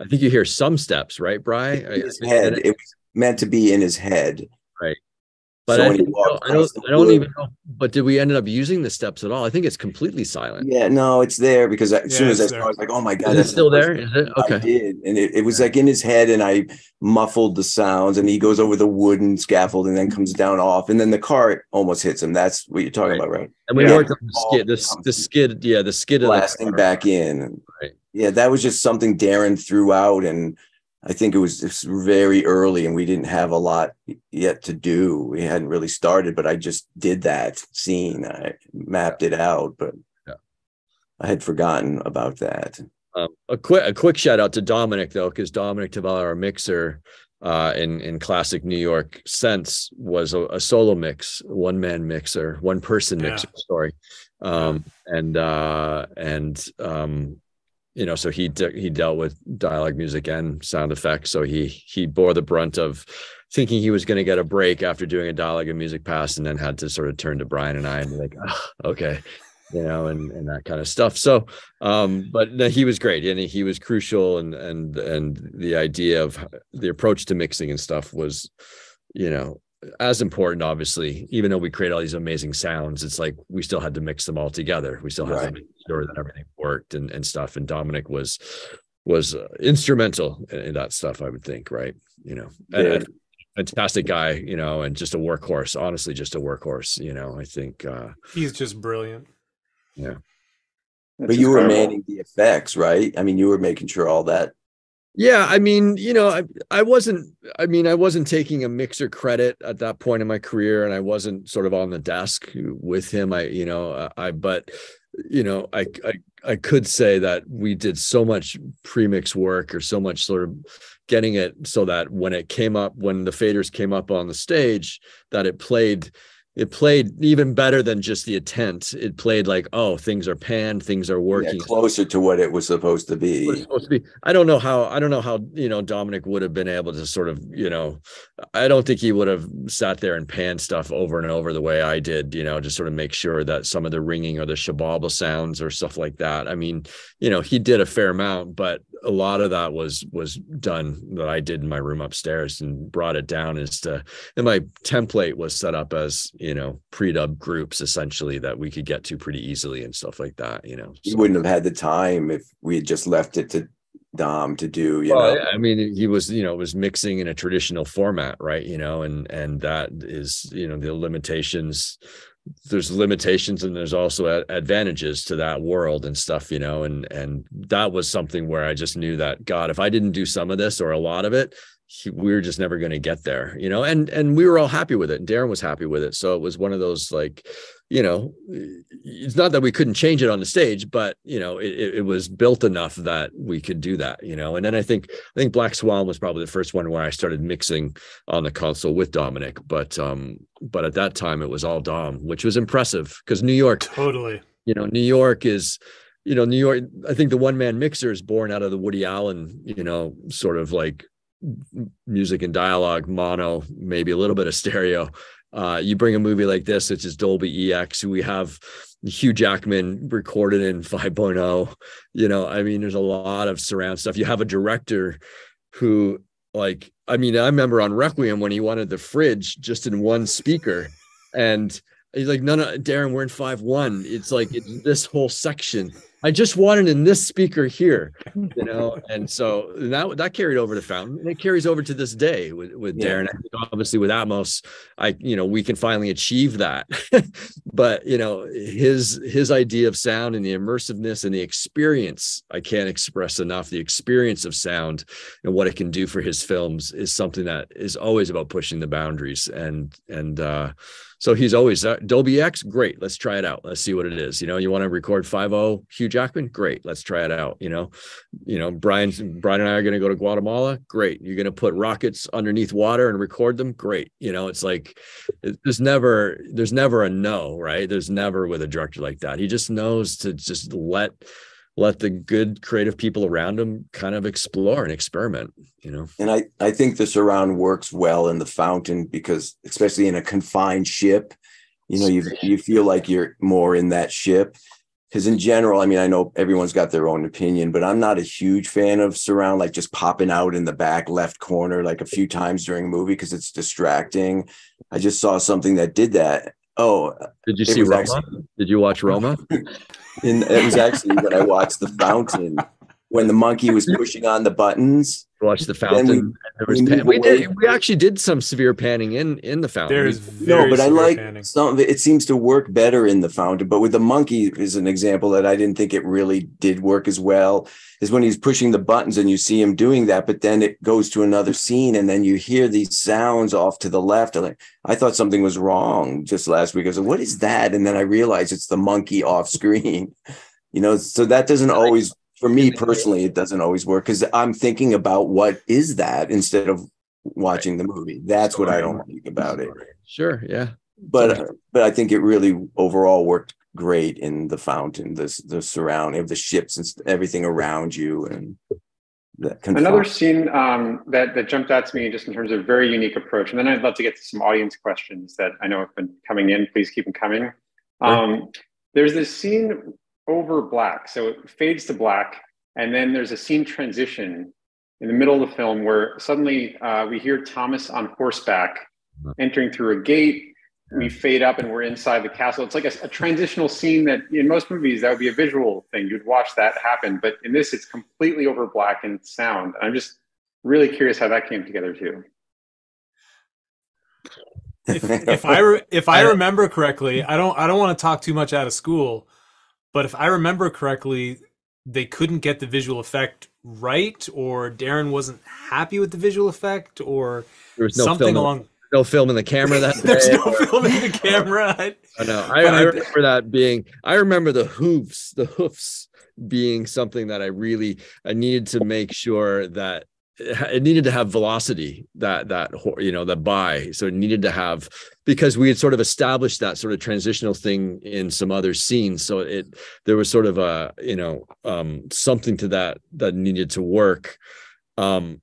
B: I think you hear some steps, right, Bri?
C: In his head. It was meant to be in his head,
B: right? But
C: so
B: I don't even know. But did we end up using the steps at all? I think it's completely silent.
C: Yeah, no, it's there because as soon as I saw, I was like, "Oh my god,
B: that's still there." Is it? Okay.
C: I did, and it was like in his head, and I muffled the sounds, and he goes over the wooden scaffold, and then comes down off, and then the car almost hits him. That's what you're talking about, right?
B: And we worked on the skid, the skid
C: blasting back in.
B: Right.
C: Yeah, that was just something Darren threw out, and I think it was very early, and we didn't have a lot yet to do. We hadn't really started, but I just did that scene. I mapped it out, but I had forgotten about that.
B: A quick shout out to Dominic though, because Dominic Tavala, our mixer, in classic New York sense, was a solo mix, one man mixer, one person mixer. Sorry, you know, so he dealt with dialogue, music, and sound effects. So he bore the brunt of thinking he was going to get a break after doing a dialogue and music pass, and then had to sort of turn to Brian and I and be like, oh, okay, you know, and that kind of stuff. So, but no, he was great, and he was crucial, and the idea of the approach to mixing and stuff was, you know, as important, obviously. Even though we create all these amazing sounds, it's like we still had to mix them all together. We still had to make sure that everything worked and stuff. And Dominic was instrumental in that stuff, I would think, right? You know, and a fantastic guy, you know, and just a workhorse. Honestly, just a workhorse. You know, I think
D: he's just brilliant.
B: Yeah.
C: But you were manning the effects, right? I mean, you were making sure all that.
B: Yeah, I mean, you know, I wasn't taking a mixer credit at that point in my career, and I wasn't sort of on the desk with him. But you know, I could say that we did so much premix work, or so much sort of getting it so that when the faders came up on the stage, that it played even better than just the intent. It played like, oh, things are panned, things are working,
C: closer to what it was supposed to be.
B: I don't know how, you know, Dominic would have been able to sort of, you know, I don't think he would have sat there and panned stuff over and over the way I did, you know, just sort of make sure that some of the ringing or the shababa sounds or stuff like that. I mean, you know, he did a fair amount, but a lot of that was done that I did in my room upstairs, and brought it down and my template was set up as, you know, pre-dub groups essentially that we could get to pretty easily and stuff like that, you know.
C: You wouldn't have had the time if we had just left it to Dom to do, you know.
B: Yeah, I mean, he was, you know, was mixing in a traditional format, right? You know, and that is, you know, the limitations. There's limitations and there's also advantages to that world and stuff, you know, and that was something where I just knew that, God, if I didn't do some of this or a lot of it, we were just never going to get there, you know, and we were all happy with it. And Darren was happy with it. So it was one of those, like, you know, it's not that we couldn't change it on the stage, but, you know, it was built enough that we could do that, you know. And then I think Black Swan was probably the first one where I started mixing on the console with Dominic, but at that time it was all Dom, which was impressive because New York,
D: totally,
B: you know, New York, I think the one man mixer is born out of the Woody Allen, you know, sort of like music and dialogue, mono, maybe a little bit of stereo. You bring a movie like this, which is Dolby EX, we have Hugh Jackman recorded in 5.0, you know, I mean, there's a lot of surround stuff. You have a director who, like, I mean, I remember on Requiem when he wanted the fridge just in one speaker, and he's like, no, Darren, we're in 5.1. It's like, it's this whole section. I just wanted in this speaker here, you know, and so that carried over to Fountain, and it carries over to this day with Darren. I think obviously with Atmos, we can finally achieve that. But, you know, his idea of sound and the immersiveness and the experience, I can't express enough. The experience of sound and what it can do for his films is something that is always about pushing the boundaries. And so he's always Dolby X, great. Let's try it out. Let's see what it is. You know, you want to record 5.0, Hugh Hugh Jackman? Great. Let's try it out. Brian and I are going to go to Guatemala. Great. You're going to put rockets underneath water and record them. Great. It's like, there's never a no, right? There's never with a director like that. He just knows to just let the good creative people around him kind of explore and experiment,
C: And I think the surround works well in The Fountain because, especially in a confined ship, you feel like you're more in that ship. Because in general, I mean, I know everyone's got their own opinion, but I'm not a huge fan of surround, like just popping out in the back left corner like a few times during a movie because it's distracting. I just saw something that did that. Oh,
B: did you see Roma? Did you watch Roma?
C: It was actually when I watched The Fountain, when the monkey was pushing on the buttons.
B: Watch The Fountain. We actually did some severe panning in The Fountain.
C: But I like some of it. It seems to work better in The Fountain. But with the monkey is an example that I didn't think it really did work as well. Is when he's pushing the buttons and you see him doing that, but then it goes to another scene and then you hear these sounds off to the left. I thought something was wrong just last week. I was like, what is that? And then I realized it's the monkey off screen. So that doesn't always. For me personally, it doesn't always work because I'm thinking about what is that instead of watching the movie. That's what I don't like about it.
B: Sure, yeah.
C: But I think it really overall worked great in The Fountain. The surrounding of the ships and everything around you, and
A: another scene that jumped out to me just in terms of very unique approach. And then I'd love to get to some audience questions that I know have been coming in. Please keep them coming. There's this scene over black, so it fades to black, and then there's a scene transition in the middle of the film where suddenly we hear Thomas on horseback entering through a gate. We fade up and we're inside the castle. It's like a transitional scene that in most movies that would be a visual thing. You'd watch that happen, but in this it's completely over black and sound. I'm just really curious how that came together too.
D: If I remember correctly, I don't want to talk too much out of school. But if I remember correctly, they couldn't get the visual effect right, or Darren wasn't happy with the visual effect, or
B: there was
D: no
B: film in the camera that day.
D: There's no film in the camera.
B: I know. I remember that being. I remember the hoofs being something that I needed to make sure that it needed to have velocity, that by. So it needed to have, because we had sort of established that sort of transitional thing in some other scenes. So there was sort of a, something to that needed to work. And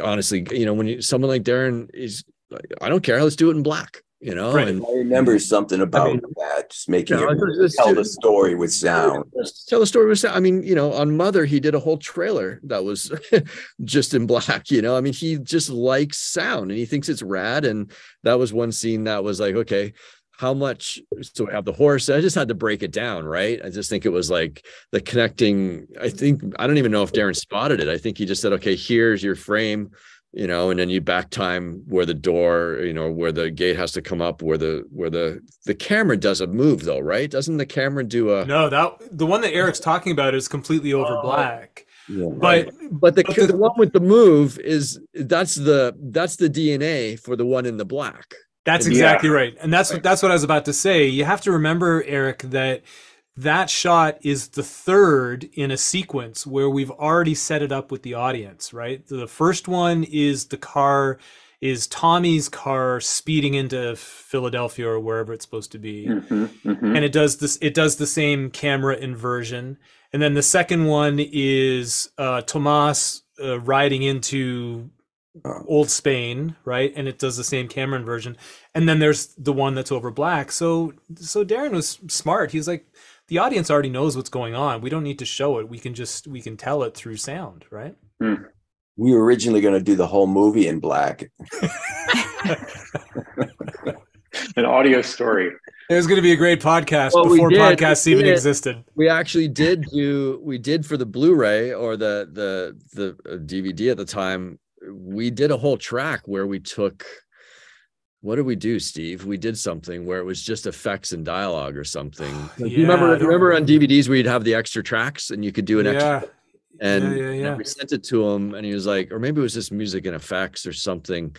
B: honestly, when someone like Darren is like, I don't care, let's do it in black.
C: Right. And I remember something about that, just making it tell the story with sound.
B: Tell the story with sound. I mean, on Mother, he did a whole trailer that was just in black. I mean, he just likes sound and he thinks it's rad. And that was one scene that was like, okay, how much? So we have the horse. I just had to break it down, right? I just think it was like the connecting. I don't even know if Darren spotted it. I think he just said, okay, here's your frame. And then you back time where the door, where the gate has to come up, where the camera doesn't move though, right? Doesn't the camera do a?
D: No, the one that Eric's talking about is completely over black.
C: Yeah.
B: But the one with the move is that's the DNA for the one in the black.
D: That's exactly right, and that's what I was about to say. You have to remember, Eric, that shot is the third in a sequence where we've already set it up with the audience, right? The first one is Tommy's car speeding into Philadelphia or wherever it's supposed to be. And it does the same camera inversion. And then the second one is Tomas riding into Old Spain, right? And it does the same camera inversion. And then there's the one that's over black. So Darren was smart. He's like, the audience already knows what's going on. We don't need to show it. We can tell it through sound, right?
C: We were originally going to do the whole movie in black.
A: An audio story.
D: It was going to be a great podcast before podcasts even existed.
B: We actually did for the Blu-ray or the DVD at the time. We did a whole track where we took. What did we do, Steve? We did something where it was just effects and dialogue or something. You remember on DVDs where you'd have the extra tracks and you could do an extra. And we sent it to him and he was like, or maybe it was just music and effects or something.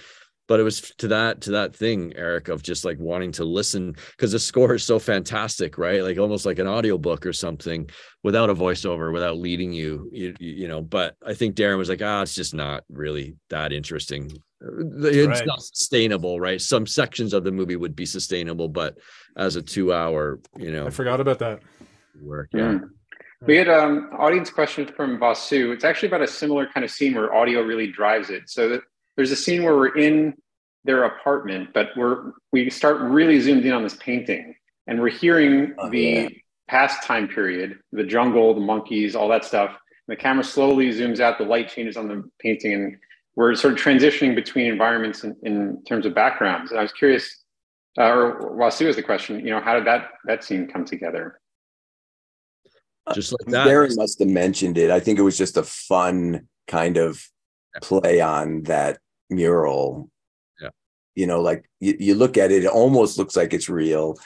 B: But it was to that thing, Eric, of just like wanting to listen, because the score is so fantastic, right? Like almost like an audiobook or something, without a voiceover, without leading you know. But I think Darren was like, it's just not really that interesting. It's not sustainable, right? Some sections of the movie would be sustainable, but as a 2-hour, you know,
D: I forgot about that
B: work. Yeah.
A: We had audience question from Vasu. It's actually about a similar kind of scene where audio really drives it. So there's a scene where we're in their apartment, but we start really zoomed in on this painting, and we're hearing past time period, the jungle, the monkeys, all that stuff. And the camera slowly zooms out, the light changes on the painting, and we're sort of transitioning between environments in terms of backgrounds. And I was curious, or Vasu is the question, you know, how did that scene come together?
B: Just like that.
C: Darren must have mentioned it. I think it was just a fun kind of play on that mural.
B: Yeah.
C: You know, like you look at it, it almost looks like it's real.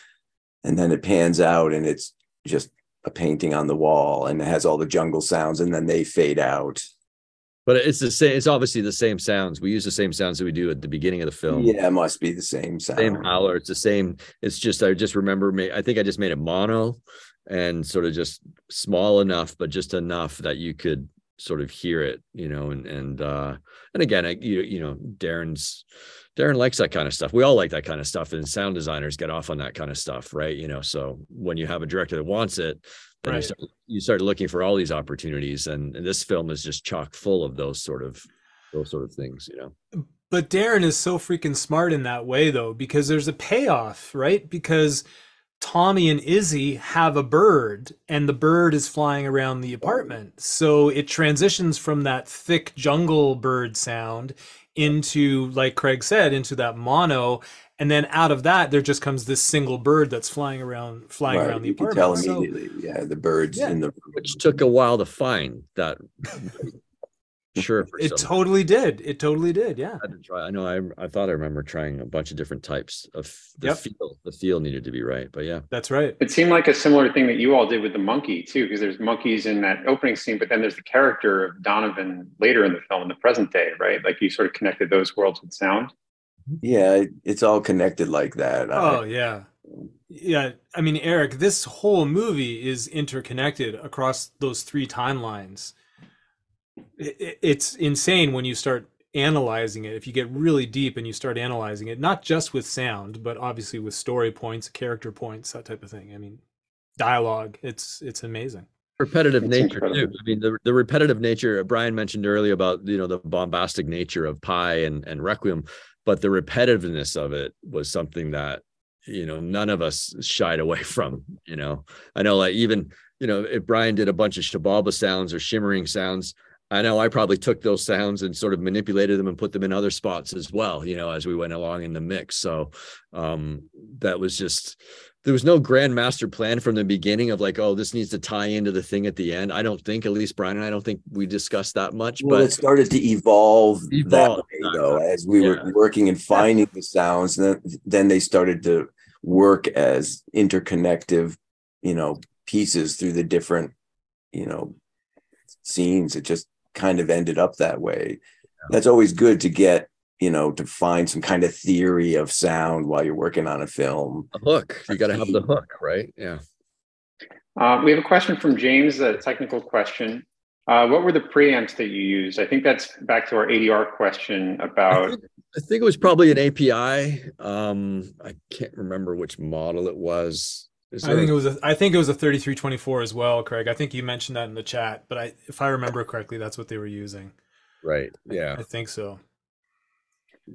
C: And then it pans out and it's just a painting on the wall, and it has all the jungle sounds, and then they fade out.
B: But it's the same. It's obviously the same sounds. We use the same sounds that we do at the beginning of the film.
C: Yeah, it must be the same sound.
B: Same howler. It's the same. It's just, I just remember, I think I just made it mono and sort of just small enough, but just enough that you could sort of hear it, you know, and again, you know, Darren likes that kind of stuff. We all like that kind of stuff, and sound designers get off on that kind of stuff, right? You know, so when you have a director that wants it, then you start looking for all these opportunities, and this film is just chock full of those sort of things, you know.
D: But Darren is so freaking smart in that way, though, because there's a payoff, right? Because Tommy and Izzy have a bird, and the bird is flying around the apartment. So it transitions from that thick jungle bird sound into, like Craig said, into that mono. And then out of that, there just comes this single bird that's flying around the apartment.
C: You can tell immediately. Yeah, the birds in the room.
B: Which took a while to find that. Sure.
D: It totally did. It totally did. Yeah.
B: I had to try. I know. I thought I remember trying a bunch of different types of the feel. The feel needed to be right, but yeah,
D: that's right.
A: It seemed like a similar thing that you all did with the monkey too, because there's monkeys in that opening scene, but then there's the character of Donovan later in the film, in the present day, right? Like you sort of connected those worlds with sound.
C: Yeah, it's all connected like that.
D: Oh yeah. Yeah. I mean, Eric, this whole movie is interconnected across those 3 timelines. It's insane when you start analyzing it. If you get really deep and you start analyzing it, not just with sound, but obviously with story points, character points, that type of thing. I mean, dialogue, it's amazing.
B: Repetitive nature too. I mean, the repetitive nature Brian mentioned earlier about, you know, the bombastic nature of Pi and Requiem, but the repetitiveness of it was something that, you know, none of us shied away from. You know, I know, like, even, you know, if Brian did a bunch of Shabalba sounds or shimmering sounds, I know I probably took those sounds and sort of manipulated them and put them in other spots as well, you know, as we went along in the mix. So that was just, there was no grand master plan from the beginning of like, oh, this needs to tie into the thing at the end. I don't think, at least Brian and I don't think we discussed that much.
C: Well,
B: but
C: it started to evolve that way, though, as we were working and finding the sounds. And then they started to work as interconnective, you know, pieces through the different, you know, scenes. It just kind of ended up that way. That's always good to get, you know, to find some kind of theory of sound while you're working on a film.
B: A hook. You got to have the hook, right? Yeah.
A: We have a question from James, a technical question. What were the preamps that you used? I think that's back to our ADR question about.
B: I think it was probably an API. I can't remember which model it was.
D: I think it was a 3324 as well, Craig. I think you mentioned that in the chat, but if I remember correctly, that's what they were using.
B: Right. Yeah.
D: I think so.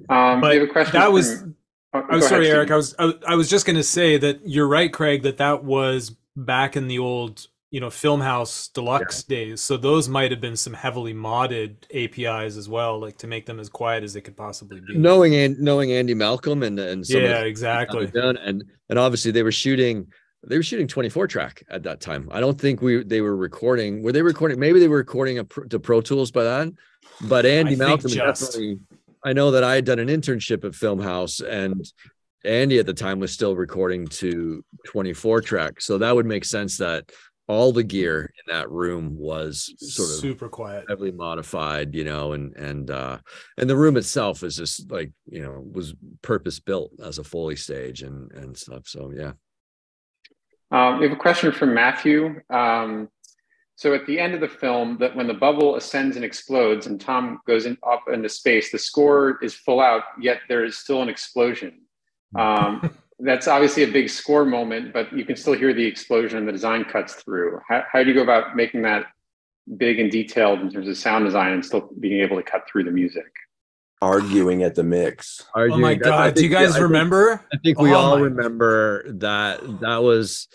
A: But we have a question.
D: That was. I'm sorry, Eric. I was just going to say that you're right, Craig. That was back in the old, you know, Filmhouse Deluxe days. So those might have been some heavily modded APIs as well, like to make them as quiet as they could possibly be.
B: Knowing Andy Malcolm and some
D: exactly.
B: Done, and obviously they were shooting 24 track at that time. I don't think they were recording. Were they recording? Maybe they were recording to Pro Tools by then. But Andy Malcolm definitely. I know that I had done an internship at Filmhouse, and Andy at the time was still recording to 24 track. So that would make sense that all the gear in that room was sort of
D: super quiet,
B: heavily modified, and the room itself is just like, was purpose built as a Foley stage and stuff. So yeah.
A: We have a question from Matthew. So at the end of the film, that when the bubble ascends and explodes and Tom goes up into space, the score is full out, yet there is still an explosion. That's obviously a big score moment, but you can still hear the explosion and the design cuts through. How do you go about making that big and detailed in terms of sound design and still being able to cut through the music?
C: Arguing at the mix.
D: Oh my God. Do you guys remember?
B: I think we all remember that was,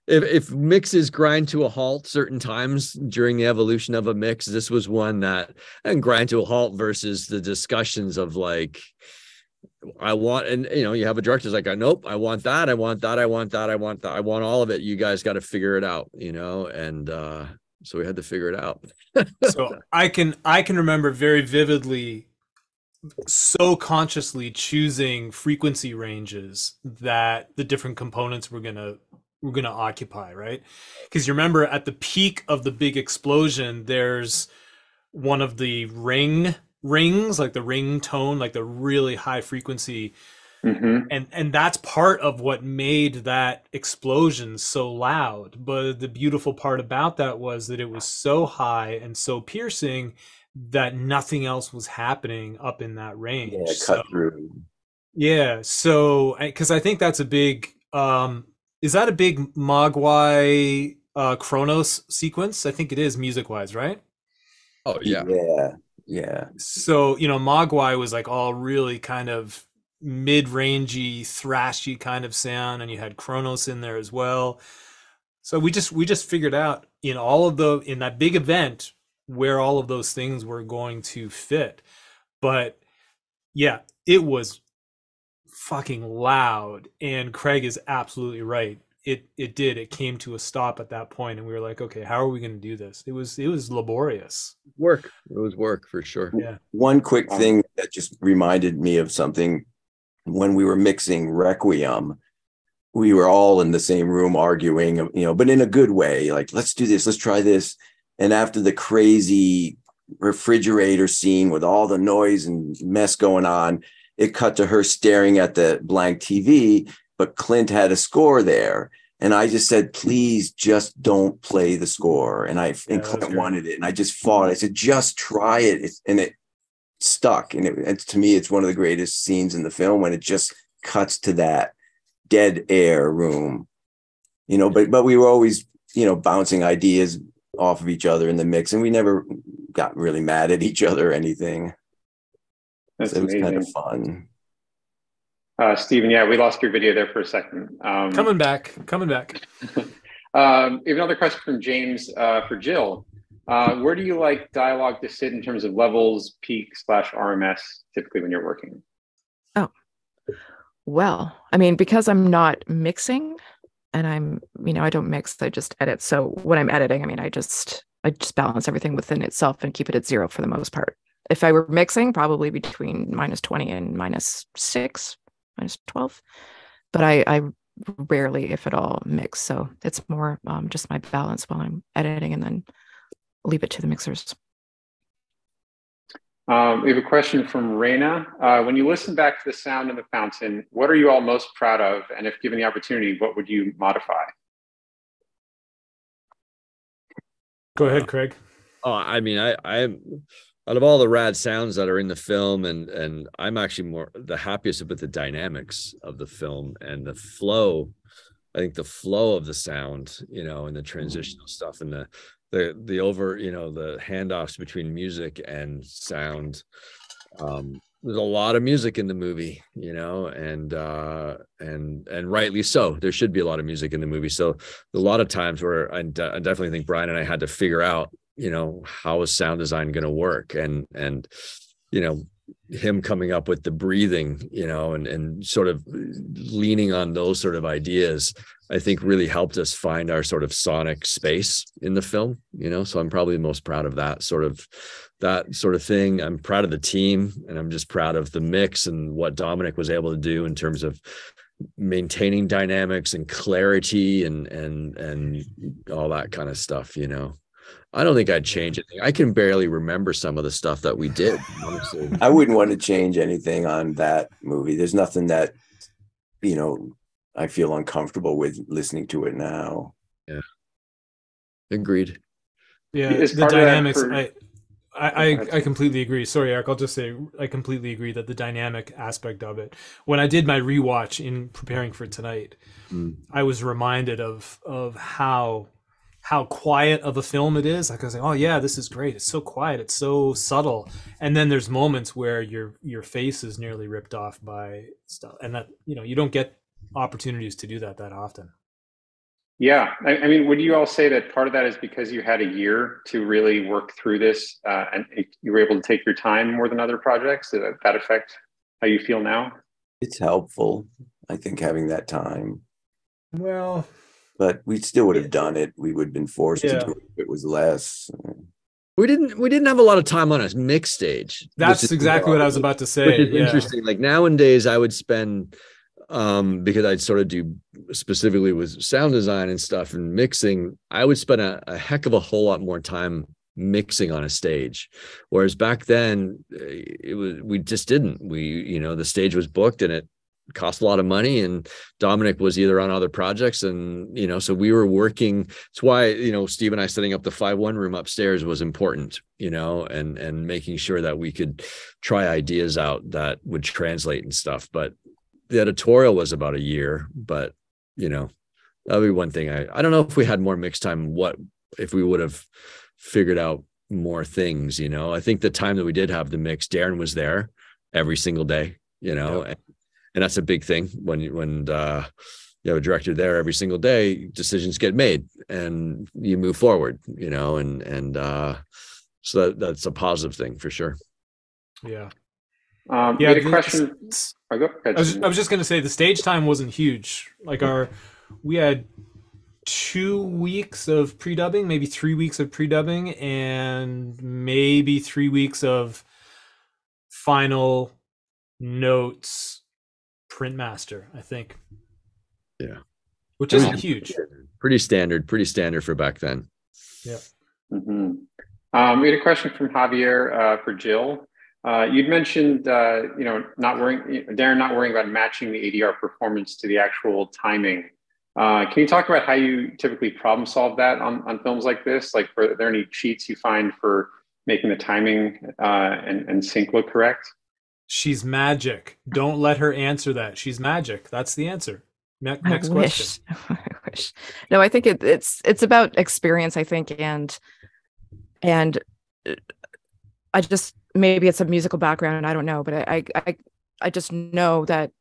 B: if mixes grind to a halt certain times during the evolution of a mix, this was one that, and grind to a halt versus the discussions of like, I want, and you have a director's like, nope, I want that, I want that, I want that, I want that, I want all of it. You guys got to figure it out, and so we had to figure it out.
D: So I can remember very vividly, so consciously choosing frequency ranges that the different components were gonna occupy, right? Because you remember at the peak of the big explosion, there's one of the rings, like the ring tone, like the really high frequency. And that's part of what made that explosion so loud. But the beautiful part about that was that it was so high and so piercing that nothing else was happening up in that range.
C: Yeah, cut through.
D: Yeah, so because I think that's a big is that a big Mogwai Kronos sequence? I think it is, music wise, right?
B: Oh yeah.
C: Yeah.
D: So, Mogwai was like all really kind of mid-rangey, thrashy kind of sound, and you had Kronos in there as well. So we just figured out in that big event where all of those things were going to fit. But yeah, it was fucking loud, and Craig is absolutely right. It came to a stop at that point, and we were like, okay, how are we going to do this? It was laborious
B: work. It was work for sure.
D: Yeah.
C: One quick thing that just reminded me of something. When we were mixing Requiem, we were all in the same room arguing, but in a good way, like, let's do this, let's try this. And after the crazy refrigerator scene with all the noise and mess going on, it cut to her staring at the blank TV, but Clint had a score there. And I just said, please just don't play the score. And Clint wanted it. And I just fought. I said, just try it. And it stuck. And to me, it's one of the greatest scenes in the film when it just cuts to that dead air room, but we were always, bouncing ideas off of each other in the mix. And we never got really mad at each other or anything.
A: That's
C: so it was
A: amazing.
C: kind of fun.
A: Stephen, yeah, we lost your video there for a second.
D: Coming back.
A: We have another question from James for Jill. Where do you like dialogue to sit in terms of levels, peak/RMS, typically when you're working?
F: Oh, well, I mean, because I'm not mixing and I don't mix, I just edit. So when I'm editing, I mean, I just balance everything within itself and keep it at 0 for the most part. If I were mixing, probably between -20 and -6, -12. But I rarely, if at all, mix. So it's more just my balance while I'm editing, and then leave it to the mixers.
A: We have a question from Raina. When you listen back to the sound in the fountain, what are you all most proud of? And if given the opportunity, what would you modify?
D: Go ahead, Craig.
B: Oh, I mean, I'm out of all the rad sounds that are in the film, and I'm actually more the happiest with the dynamics of the film and the flow. I think the flow of the sound, and the transitional stuff, and the over, the handoffs between music and sound. There's a lot of music in the movie, and rightly so. There should be a lot of music in the movie. So a lot of times where I definitely think Brian and I had to figure out, how is sound design going to work, and him coming up with the breathing, and sort of leaning on those sort of ideas, I think really helped us find our sort of sonic space in the film, so I'm probably most proud of that sort of thing. I'm proud of the team, and I'm just proud of the mix and what Dominic was able to do in terms of, maintaining dynamics and clarity and all that kind of stuff, you know. I don't think I'd change it. I can barely remember some of the stuff that we did, honestly.
C: I wouldn't want to change anything on that movie. There's nothing that, you know, I feel uncomfortable with listening to it now.
B: Yeah. Agreed.
D: Yeah, the dynamics. I completely agree. Sorry, Eric. I'll just say I completely agree that the dynamic aspect of it. When I did my rewatch in preparing for tonight, I was reminded of how quiet of a film it is. Like I was like, oh yeah, this is great. It's so quiet. It's so subtle. And then there's moments where your face is nearly ripped off by stuff, and that, you know, you don't get opportunities to do that often.
A: Yeah, I mean, would you all say that part of that is because you had a year to really work through this, and you were able to take your time more than other projects? Did that affect how you feel now?
C: It's helpful, I think, having that time.
D: Well,
C: but we still would have done it. We would have been forced to do it if it was less.
B: We didn't have a lot of time on a mix stage.
D: That's exactly what I was about to say.
B: Which is interesting. Like nowadays, I would spend, because I'd sort of do specifically with sound design and stuff and mixing, I would spend a heck of a whole lot more time mixing on a stage. Whereas back then we just didn't. The stage was booked and it cost a lot of money, and Dominic was either on other projects, and so we were working. It's why Steve and I setting up the 5-1 room upstairs was important, and making sure that we could try ideas out that would translate and stuff. But the editorial was about a year, but that'd be one thing. I don't know if we had more mix time, what if we would have figured out more things. I think the time that we did have the mix, Darren was there every single day, and that's a big thing when you have a director there every single day. Decisions get made and you move forward, so that's a positive thing for sure.
D: Yeah.
A: The question. Go ahead.
D: I was just going to say the stage time wasn't huge. Like we had 2 weeks of pre-dubbing, maybe 3 weeks of pre-dubbing, and maybe 3 weeks of final notes print master, I think.
B: Yeah.
D: Which isn't huge.
B: Pretty standard for back then.
D: Yeah.
A: Mm-hmm. We had a question from Javier for Jill. You'd mentioned, Darren not worrying about matching the ADR performance to the actual timing. Can you talk about how you typically problem solve that on films like this? Like, are there any cheats you find for making the timing and sync look correct?
D: She's magic. Don't let her answer that. She's magic. That's the answer. Next question.
F: I wish. No, I think it's about experience, I think, and I just, maybe it's a musical background, I don't know, but I just know that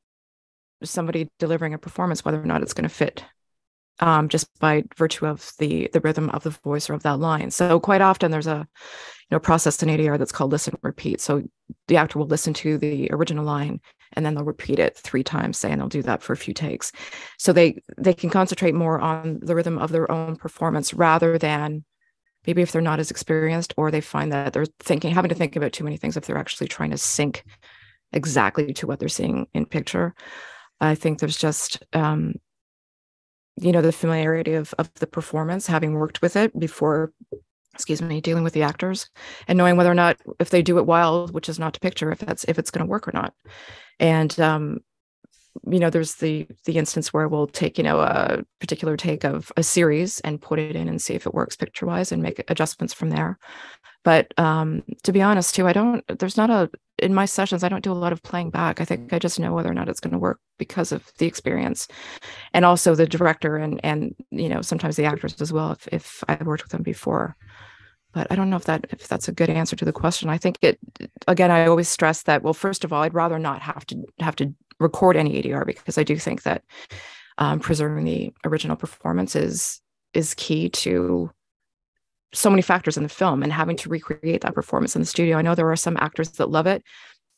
F: somebody delivering a performance, whether or not it's going to fit, just by virtue of the rhythm of the voice or of that line. So quite often there's a process in ADR that's called listen repeat. So the actor will listen to the original line and then they'll repeat it 3 times, say, and they'll do that for a few takes. So they can concentrate more on the rhythm of their own performance rather than maybe if they're not as experienced, or they find that they're having to think about too many things if they're actually trying to sync exactly to what they're seeing in picture. I think there's just, the familiarity of the performance, having worked with it before, dealing with the actors and knowing whether or not, if they do it wild, which is not to picture, if it's going to work or not. And, there's the instance where we'll take, a particular take of a series and put it in and see if it works picture wise and make adjustments from there. But to be honest too, in my sessions, I don't do a lot of playing back. I think I just know whether or not it's going to work because of the experience, and also the director and sometimes the actors as well, if I've worked with them before. But I don't know if that's a good answer to the question. I think I always stress that, well, first of all, I'd rather not have to record any ADR, because I do think that preserving the original performance is key to so many factors in the film, and having to recreate that performance in the studio. I know there are some actors that love it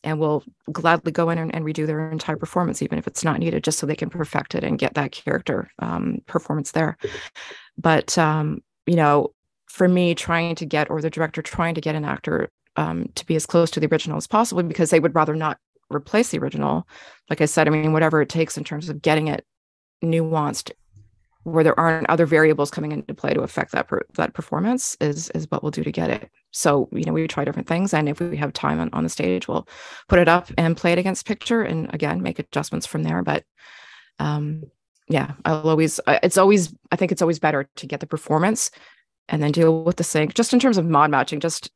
F: and will gladly go in and redo their entire performance, even if it's not needed, just so they can perfect it and get that character performance there. But, for me, the director trying to get an actor to be as close to the original as possible, because they would rather not replace the original. Like I said, I mean, whatever it takes in terms of getting it nuanced, where there aren't other variables coming into play to affect that performance is what we'll do to get it. So, you know, we try different things, and if we have time on the stage, we'll put it up and play it against picture, and again, make adjustments from there. But yeah, I think it's always better to get the performance and then deal with the sync, just in terms of mod matching, just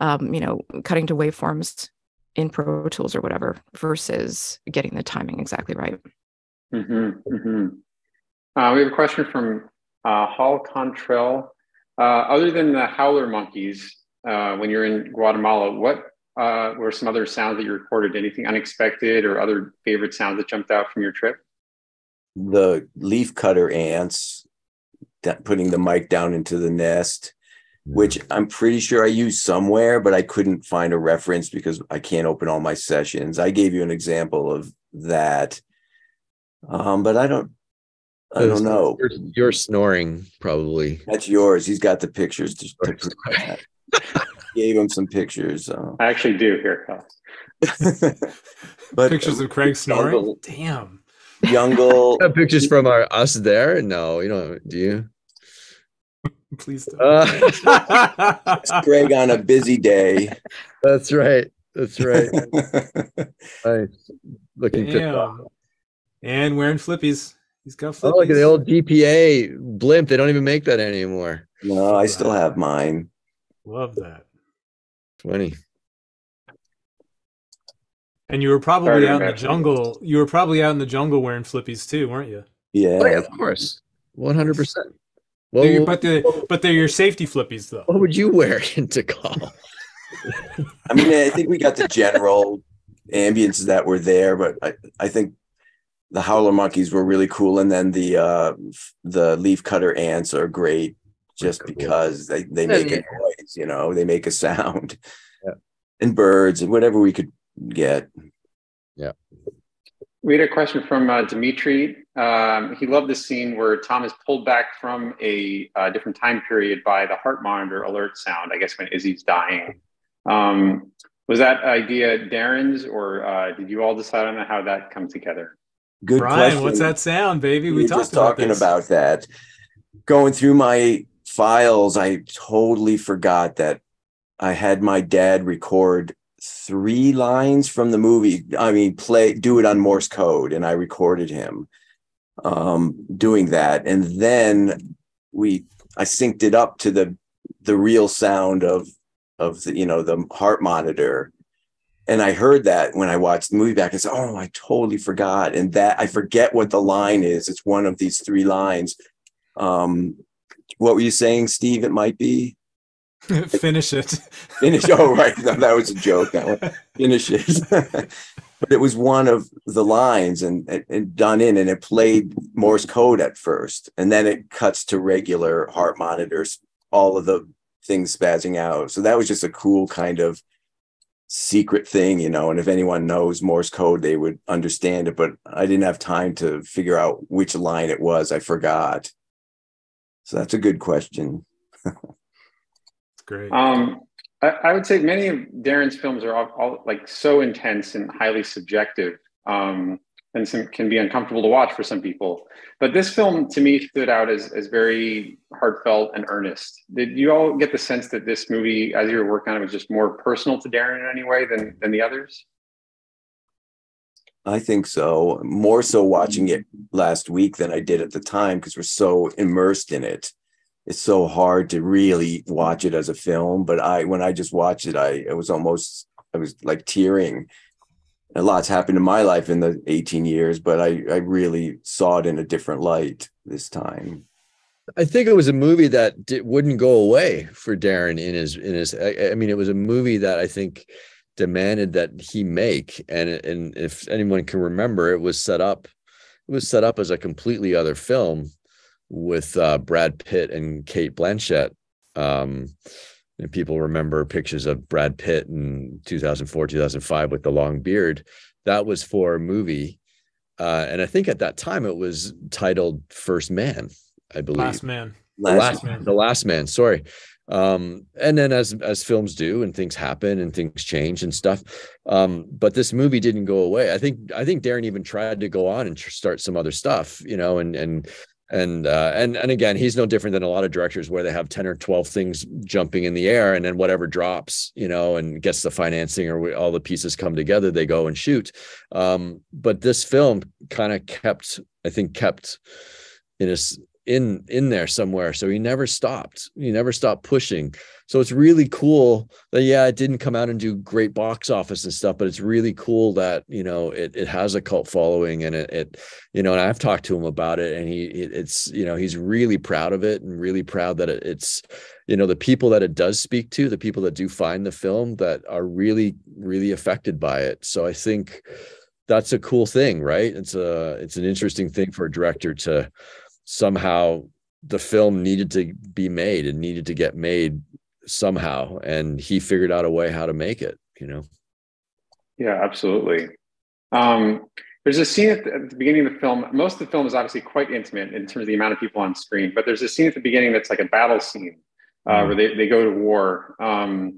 F: you know, cutting to waveforms in Pro Tools or whatever, versus getting the timing exactly right.
A: We have a question from Hall Contrell. Other than the howler monkeys, when you're in Guatemala, what were some other sounds that you recorded? Anything unexpected or other favorite sounds that jumped out from your trip?
C: The leaf cutter ants, putting the mic down into the nest, which I'm pretty sure I used somewhere, but I couldn't find a reference because I can't open all my sessions. I gave you an example of that, but I don't know.
B: You're snoring, probably.
C: That's yours. He's got the pictures to prove that. Gave him some pictures.
A: I actually do. Here it comes.
C: But
D: pictures of Craig snoring. Damn.
C: Jungle.
B: Pictures from us there? No, you don't. Do you?
D: Please don't.
C: It's Craig on a busy day.
B: That's right. Nice. Looking fit.
D: And wearing flippies. He's got flippies.
B: Oh, look at the old DPA blimp. They don't even make that anymore.
C: No, I still have mine.
D: Love that.
B: 20.
D: And you were probably out in the jungle. You were probably out in the jungle wearing flippies too, weren't you?
C: Yeah,
B: oh, yeah, of course, 100%.
D: Well, but they're your safety flippies, though.
B: What would you wear into call?
C: I mean, I think we got the general ambience that were there, but I think the howler monkeys were really cool, and then the leaf cutter ants are great just because they make a noise, you know, they make a sound.
B: Yeah.
C: And birds and whatever we could get.
B: Yeah.
A: We had a question from Dimitri. He loved the scene where Tom is pulled back from a different time period by the heart monitor alert sound, I guess when Izzy's dying. Was that idea Darren's, or did you all decide on how that come together?
C: Good
D: Brian,
C: question.
D: what's that sound, baby? We
C: talked
D: about
C: talking about that. Going through my files, I totally forgot that I had my dad record 3 lines from the movie. I mean, do it on Morse code, and I recorded him doing that, and then I synced it up to the real sound of the, you know, the heart monitor, and I heard that when I watched the movie back. I said, "Oh, I totally forgot," and that I forget what the line is. It's one of these 3 lines. What were you saying, Steve? It might be.
D: Finish it.
C: Finish. Oh, right. No, that was a joke. That one. Finish it. But it was one of the lines and done in, and it played Morse code at first, and then it cuts to regular heart monitors, all of the things spazzing out. So that was just a cool kind of secret thing, you know, and if anyone knows Morse code, they would understand it, but I didn't have time to figure out which line it was. I forgot. So that's a good question.
D: Great.
A: I would say many of Darren's films are all like so intense and highly subjective, and some can be uncomfortable to watch for some people. But this film, to me, stood out as very heartfelt and earnest. Did you all get the sense that this movie, as you were working on it, was just more personal to Darren in any way than the others?
C: I think so. More so watching it last week than I did at the time, because we're so immersed in it. It's so hard to really watch it as a film. But when I just watched it, I was like tearing. A lot's happened in my life in the 18 years, but I really saw it in a different light this time.
B: I think it was a movie that wouldn't go away for Darren in his. I mean, it was a movie that I think demanded that he make, and if anyone can remember, it was set up as a completely other film with Brad Pitt and Cate Blanchett. And people remember pictures of Brad Pitt in 2004, 2005 with the long beard. That was for a movie. And I think at that time it was titled First Man, I believe.
D: Last Man.
B: The Last Man. Sorry. And then as films do, and things happen and things change and stuff. But this movie didn't go away. I think Darren even tried to go on and start some other stuff, you know, and again, he's no different than a lot of directors where they have 10 or 12 things jumping in the air, and then whatever drops, you know, and gets the financing or all the pieces come together, they go and shoot. But this film kind of kept in there somewhere. So he never stopped pushing. So it's really cool that, yeah, it didn't come out and do great box office and stuff, but it's really cool that, you know, it has a cult following, and it you know, and I've talked to him about it, and it's, you know, he's really proud of it, and really proud that it's, you know, the people that it does speak to, the people that do find the film, that are really, really affected by it. So I think that's a cool thing, right? It's an interesting thing for a director to somehow, the film needed to be made and needed to get made somehow, and he figured out a way how to make it, you know.
A: Yeah, absolutely. There's a scene at the beginning of the film. Most of the film is obviously quite intimate in terms of the amount of people on screen, but there's a scene at the beginning that's like a battle scene where they go to war. I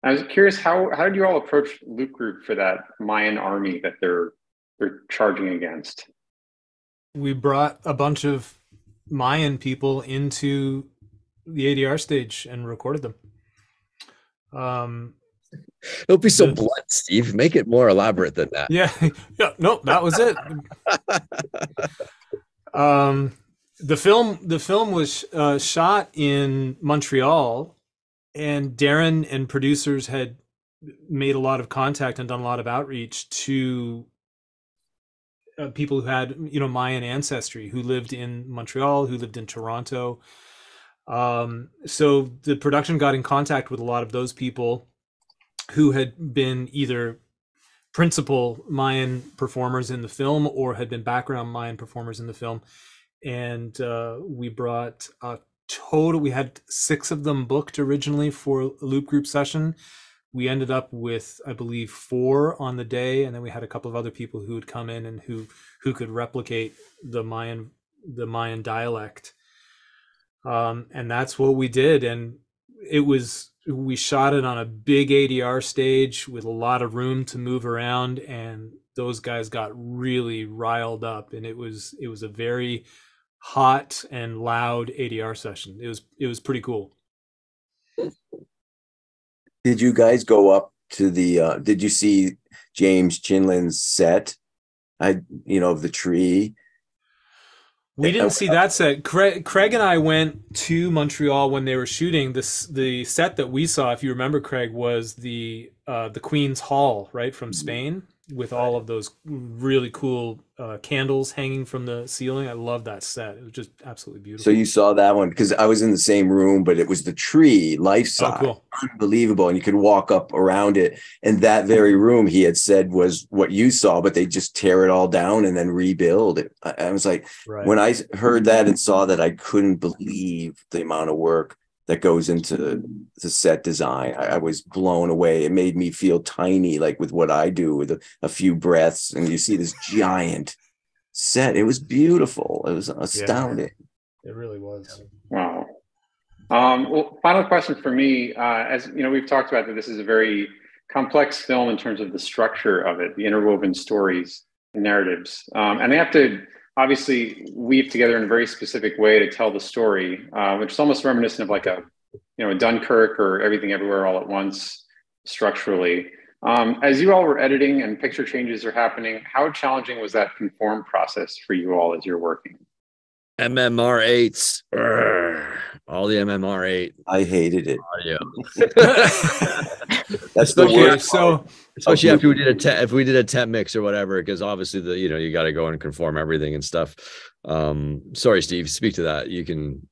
A: was curious, how did you all approach Loop Group for that Mayan army that they're charging against?
D: We brought a bunch of Mayan people into the ADR stage and recorded them.
B: Don't be so blunt, Steve. Make it more elaborate than that.
D: Yeah, no, that was it. The film was shot in Montreal, and Darren and producers had made a lot of contact and done a lot of outreach to people who had, you know, Mayan ancestry, who lived in Montreal, who lived in Toronto. So the production got in contact with a lot of those people who had been either principal Mayan performers in the film or had been background Mayan performers in the film. And we brought we had 6 of them booked originally for a Loop Group session. We ended up with, I believe, 4 on the day, and then we had a couple of other people who would come in and who could replicate the Mayan dialect. And that's what we did. And we shot it on a big ADR stage with a lot of room to move around, and those guys got really riled up, and it was a very hot and loud ADR session. It was pretty cool.
C: Did you guys go up to did you see James Chinlin's set? Of the tree?
D: We didn't see that set. Craig and I went to Montreal when they were shooting this. The set that we saw, if you remember, Craig, was the Queen's Hall, right, from Spain, with all of those really cool candles hanging from the ceiling. I love that set. It was just absolutely beautiful.
C: So you saw that one? Because I was in the same room, but it was the tree, life size. Oh, cool. Unbelievable. And you could walk up around it. And that very room, he had said, was what you saw, but they just tear it all down and then rebuild it. I was like, right. When I heard that and saw that, I couldn't believe the amount of work that goes into the set design. I was blown away. It made me feel tiny, like with what I do, with a few breaths, and you see this giant set. It was beautiful. It was astounding.
D: Yeah, it really was.
A: Wow. Well, final question for me. As you know, we've talked about that this is a very complex film in terms of the structure of it, the interwoven stories and narratives, and they have to obviously weave together in a very specific way to tell the story, which is almost reminiscent of like a Dunkirk or Everything Everywhere All at Once structurally. As you all were editing and picture changes are happening, how challenging was that conform process for you all as you're working?
B: MMR8s, all the MMR8.
C: I hated it.
B: Audio.
C: That's the worst.
D: So
B: especially after if we did a temp mix or whatever, because obviously you got to go and conform everything and stuff. Sorry, Steve, speak to that. You can.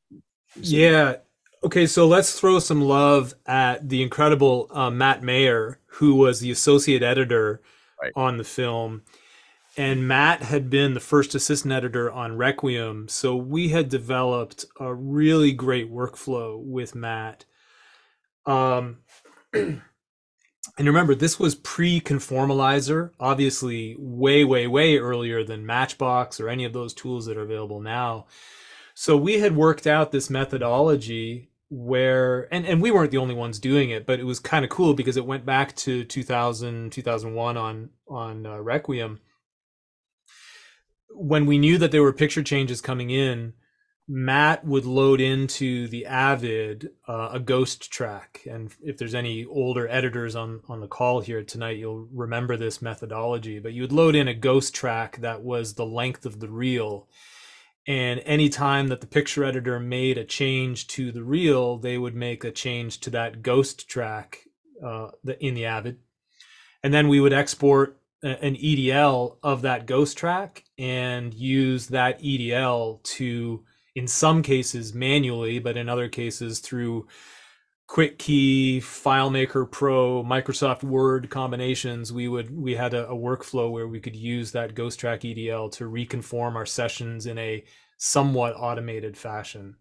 D: Yeah. Okay. So let's throw some love at the incredible Matt Mayer, who was the associate editor on the film. And Matt had been the first assistant editor on Requiem. So we had developed a really great workflow with Matt. And remember, this was pre-Conformalizer, obviously way, way, way earlier than Matchbox or any of those tools that are available now. So we had worked out this methodology where, and we weren't the only ones doing it, but it was kind of cool because it went back to 2000, 2001 on Requiem. When we knew that there were picture changes coming in, Matt would load into the Avid a ghost track. And if there's any older editors on the call here tonight, you'll remember this methodology. But you would load in a ghost track that was the length of the reel. And any time that the picture editor made a change to the reel, they would make a change to that ghost track in the Avid. And then we would export an EDL of that ghost track and use that EDL to, in some cases manually, but in other cases through Quick Key, FileMaker Pro, Microsoft Word combinations, we had a workflow where we could use that ghost track EDL to reconform our sessions in a somewhat automated fashion.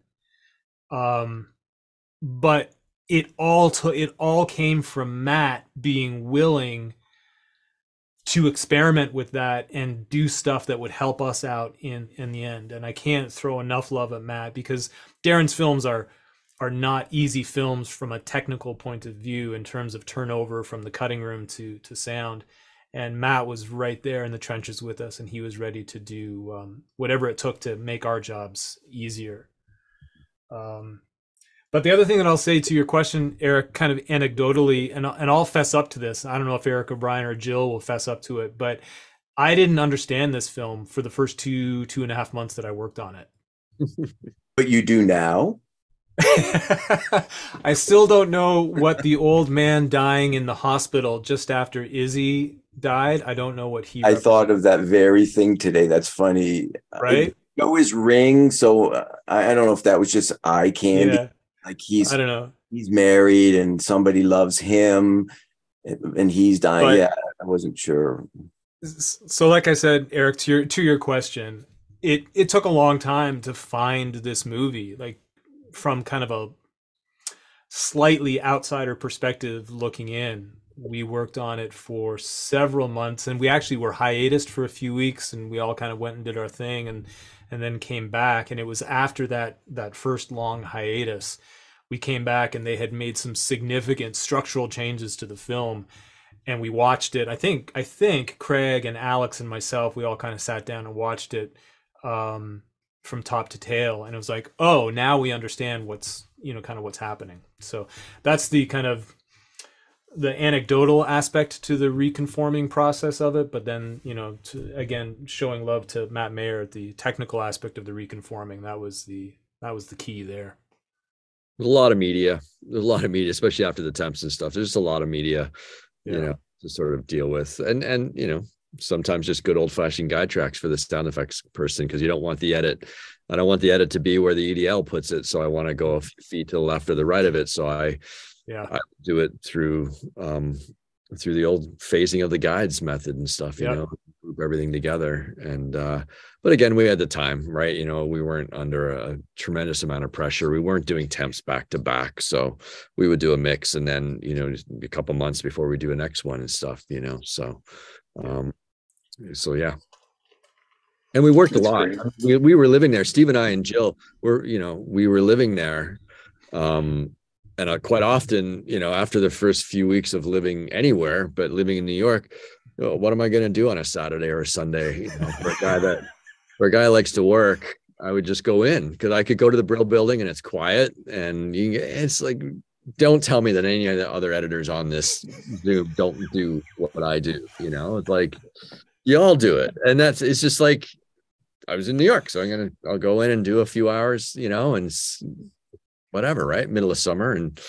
D: But it all came from Matt being willing to experiment with that and do stuff that would help us out in the end. And I can't throw enough love at Matt, because Darren's films are not easy films from a technical point of view in terms of turnover from the cutting room to sound. And Matt was right there in the trenches with us, and he was ready to do whatever it took to make our jobs easier. But the other thing that I'll say to your question, Eric, kind of anecdotally, and I'll fess up to this. I don't know if Eric O'Brien or Jill will fess up to it, but I didn't understand this film for the first two and a half months that I worked on it.
C: But you do now?
D: I still don't know what the old man dying in the hospital just after Izzy died. I don't know what he
C: I thought of that very thing today. That's funny.
D: Right?
C: I know his ring, so I don't know if that was just eye candy.
D: Yeah.
C: Like
D: I don't know.
C: He's married and somebody loves him and he's dying.
D: But,
C: yeah, I wasn't sure.
D: So like I said, Eric, to your question, it took a long time to find this movie, like from kind of a slightly outsider perspective looking in. We worked on it for several months, and we actually were hiatused for a few weeks, and we all kind of went and did our thing and then came back. And it was after that first long hiatus, we came back and they had made some significant structural changes to the film, and we watched it. I think Craig and Alex and myself, we all kind of sat down and watched it from top to tail, and it was like, oh, now we understand what's happening. So that's the kind of the anecdotal aspect to the reconforming process of it, but then, again, showing love to Matt Mayer at the technical aspect of the reconforming, that was the key there.
B: There's a lot of media, especially after the temps and stuff. There's just a lot of media, to sort of deal with, and sometimes just good old fashioned guide tracks for the sound effects person, because you don't want the edit. I don't want the edit to be where the EDL puts it, so I want to go a few feet to the left or the right of it. So I do it through the old phasing of the guides method and stuff, group everything together. And but again, we had the time, right? We weren't under a tremendous amount of pressure. We weren't doing temps back to back, so we would do a mix, and then a couple months before we do a next one and stuff. So yeah. And we worked a lot. We were living there. Steve and I and Jill we were living there. And quite often, after the first few weeks of living anywhere, but living in New York, what am I going to do on a Saturday or a Sunday? For a guy who likes to work, I would just go in, because I could go to the Brill building and it's quiet, and it's like, don't tell me that any of the other editors on this Zoom don't do what I do. It's like, you all do it. And it's just like, I was in New York, so I'll go in and do a few hours, and whatever, right? Middle of summer, and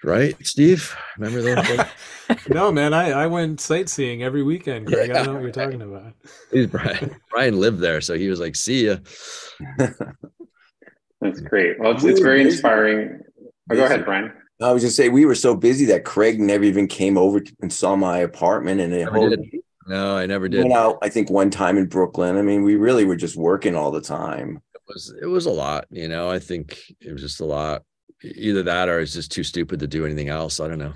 B: right, Steve? Remember those days?
D: No, man, I went sightseeing every weekend, Greg. I don't know what you're talking about.
B: Brian lived there, so he was like, see ya.
A: That's great. Well, it's very inspiring. Oh, go ahead, Brian.
C: I was just saying, we were so busy that Craig never even came over and saw my apartment. And
B: no, I never did.
C: Went out, I think, one time in Brooklyn. I mean, we really were just working all the time.
B: It was a lot, I think it was just a lot. Either that, or it's just too stupid to do anything else. I don't know,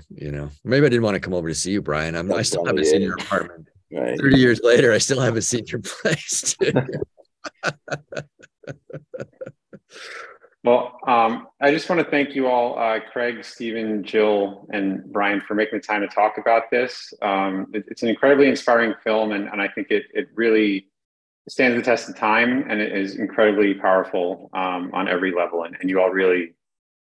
B: Maybe I didn't want to come over to see you, Brian. I still haven't seen your apartment. Right. 30 years later, I still haven't seen your place.
A: Well, Well, I just want to thank you all, Craig, Stephen, Jill, and Brian, for making the time to talk about this. It's an incredibly inspiring film, and I think it really stands the test of time, and it is incredibly powerful on every level. And you all really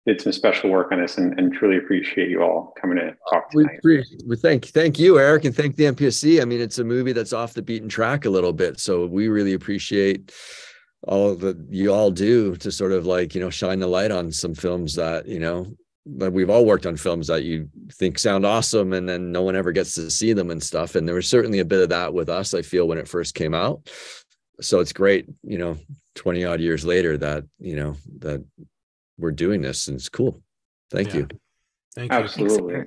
A: did some special work on this, and truly appreciate you all coming to talk tonight.
B: We thank you, Eric, and thank the MPSC. I mean, it's a movie that's off the beaten track a little bit, so we really appreciate all that you all do to sort of like, shine the light on some films that, that we've all worked on films that you think sound awesome and then no one ever gets to see them and stuff. And there was certainly a bit of that with us, I feel, when it first came out. So it's great, 20 odd years later that, that we're doing this, and it's cool. Thank you.
D: Thank you.
A: Absolutely.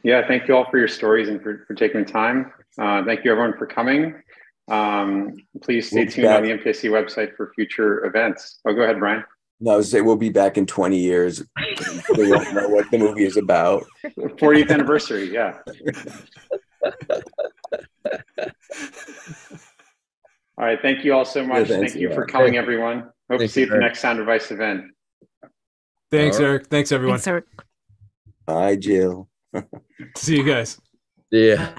A: Yeah. Thank you all for your stories and for taking the time. Thank you everyone for coming. Please stay tuned on the MPSC website for future events. Oh, go ahead, Brian.
C: No, I was say we'll be back in 20 years. We won't know what the movie is about.
A: 40th anniversary, yeah. All right, thank you all so much. Thank you for coming, everyone. Hope to see you at the next Sound Advice event.
D: Thanks, Eric. Thanks, everyone.
F: Thanks, Eric.
C: Bye, Jill.
D: See you guys.
B: Yeah.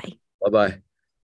B: Bye-bye.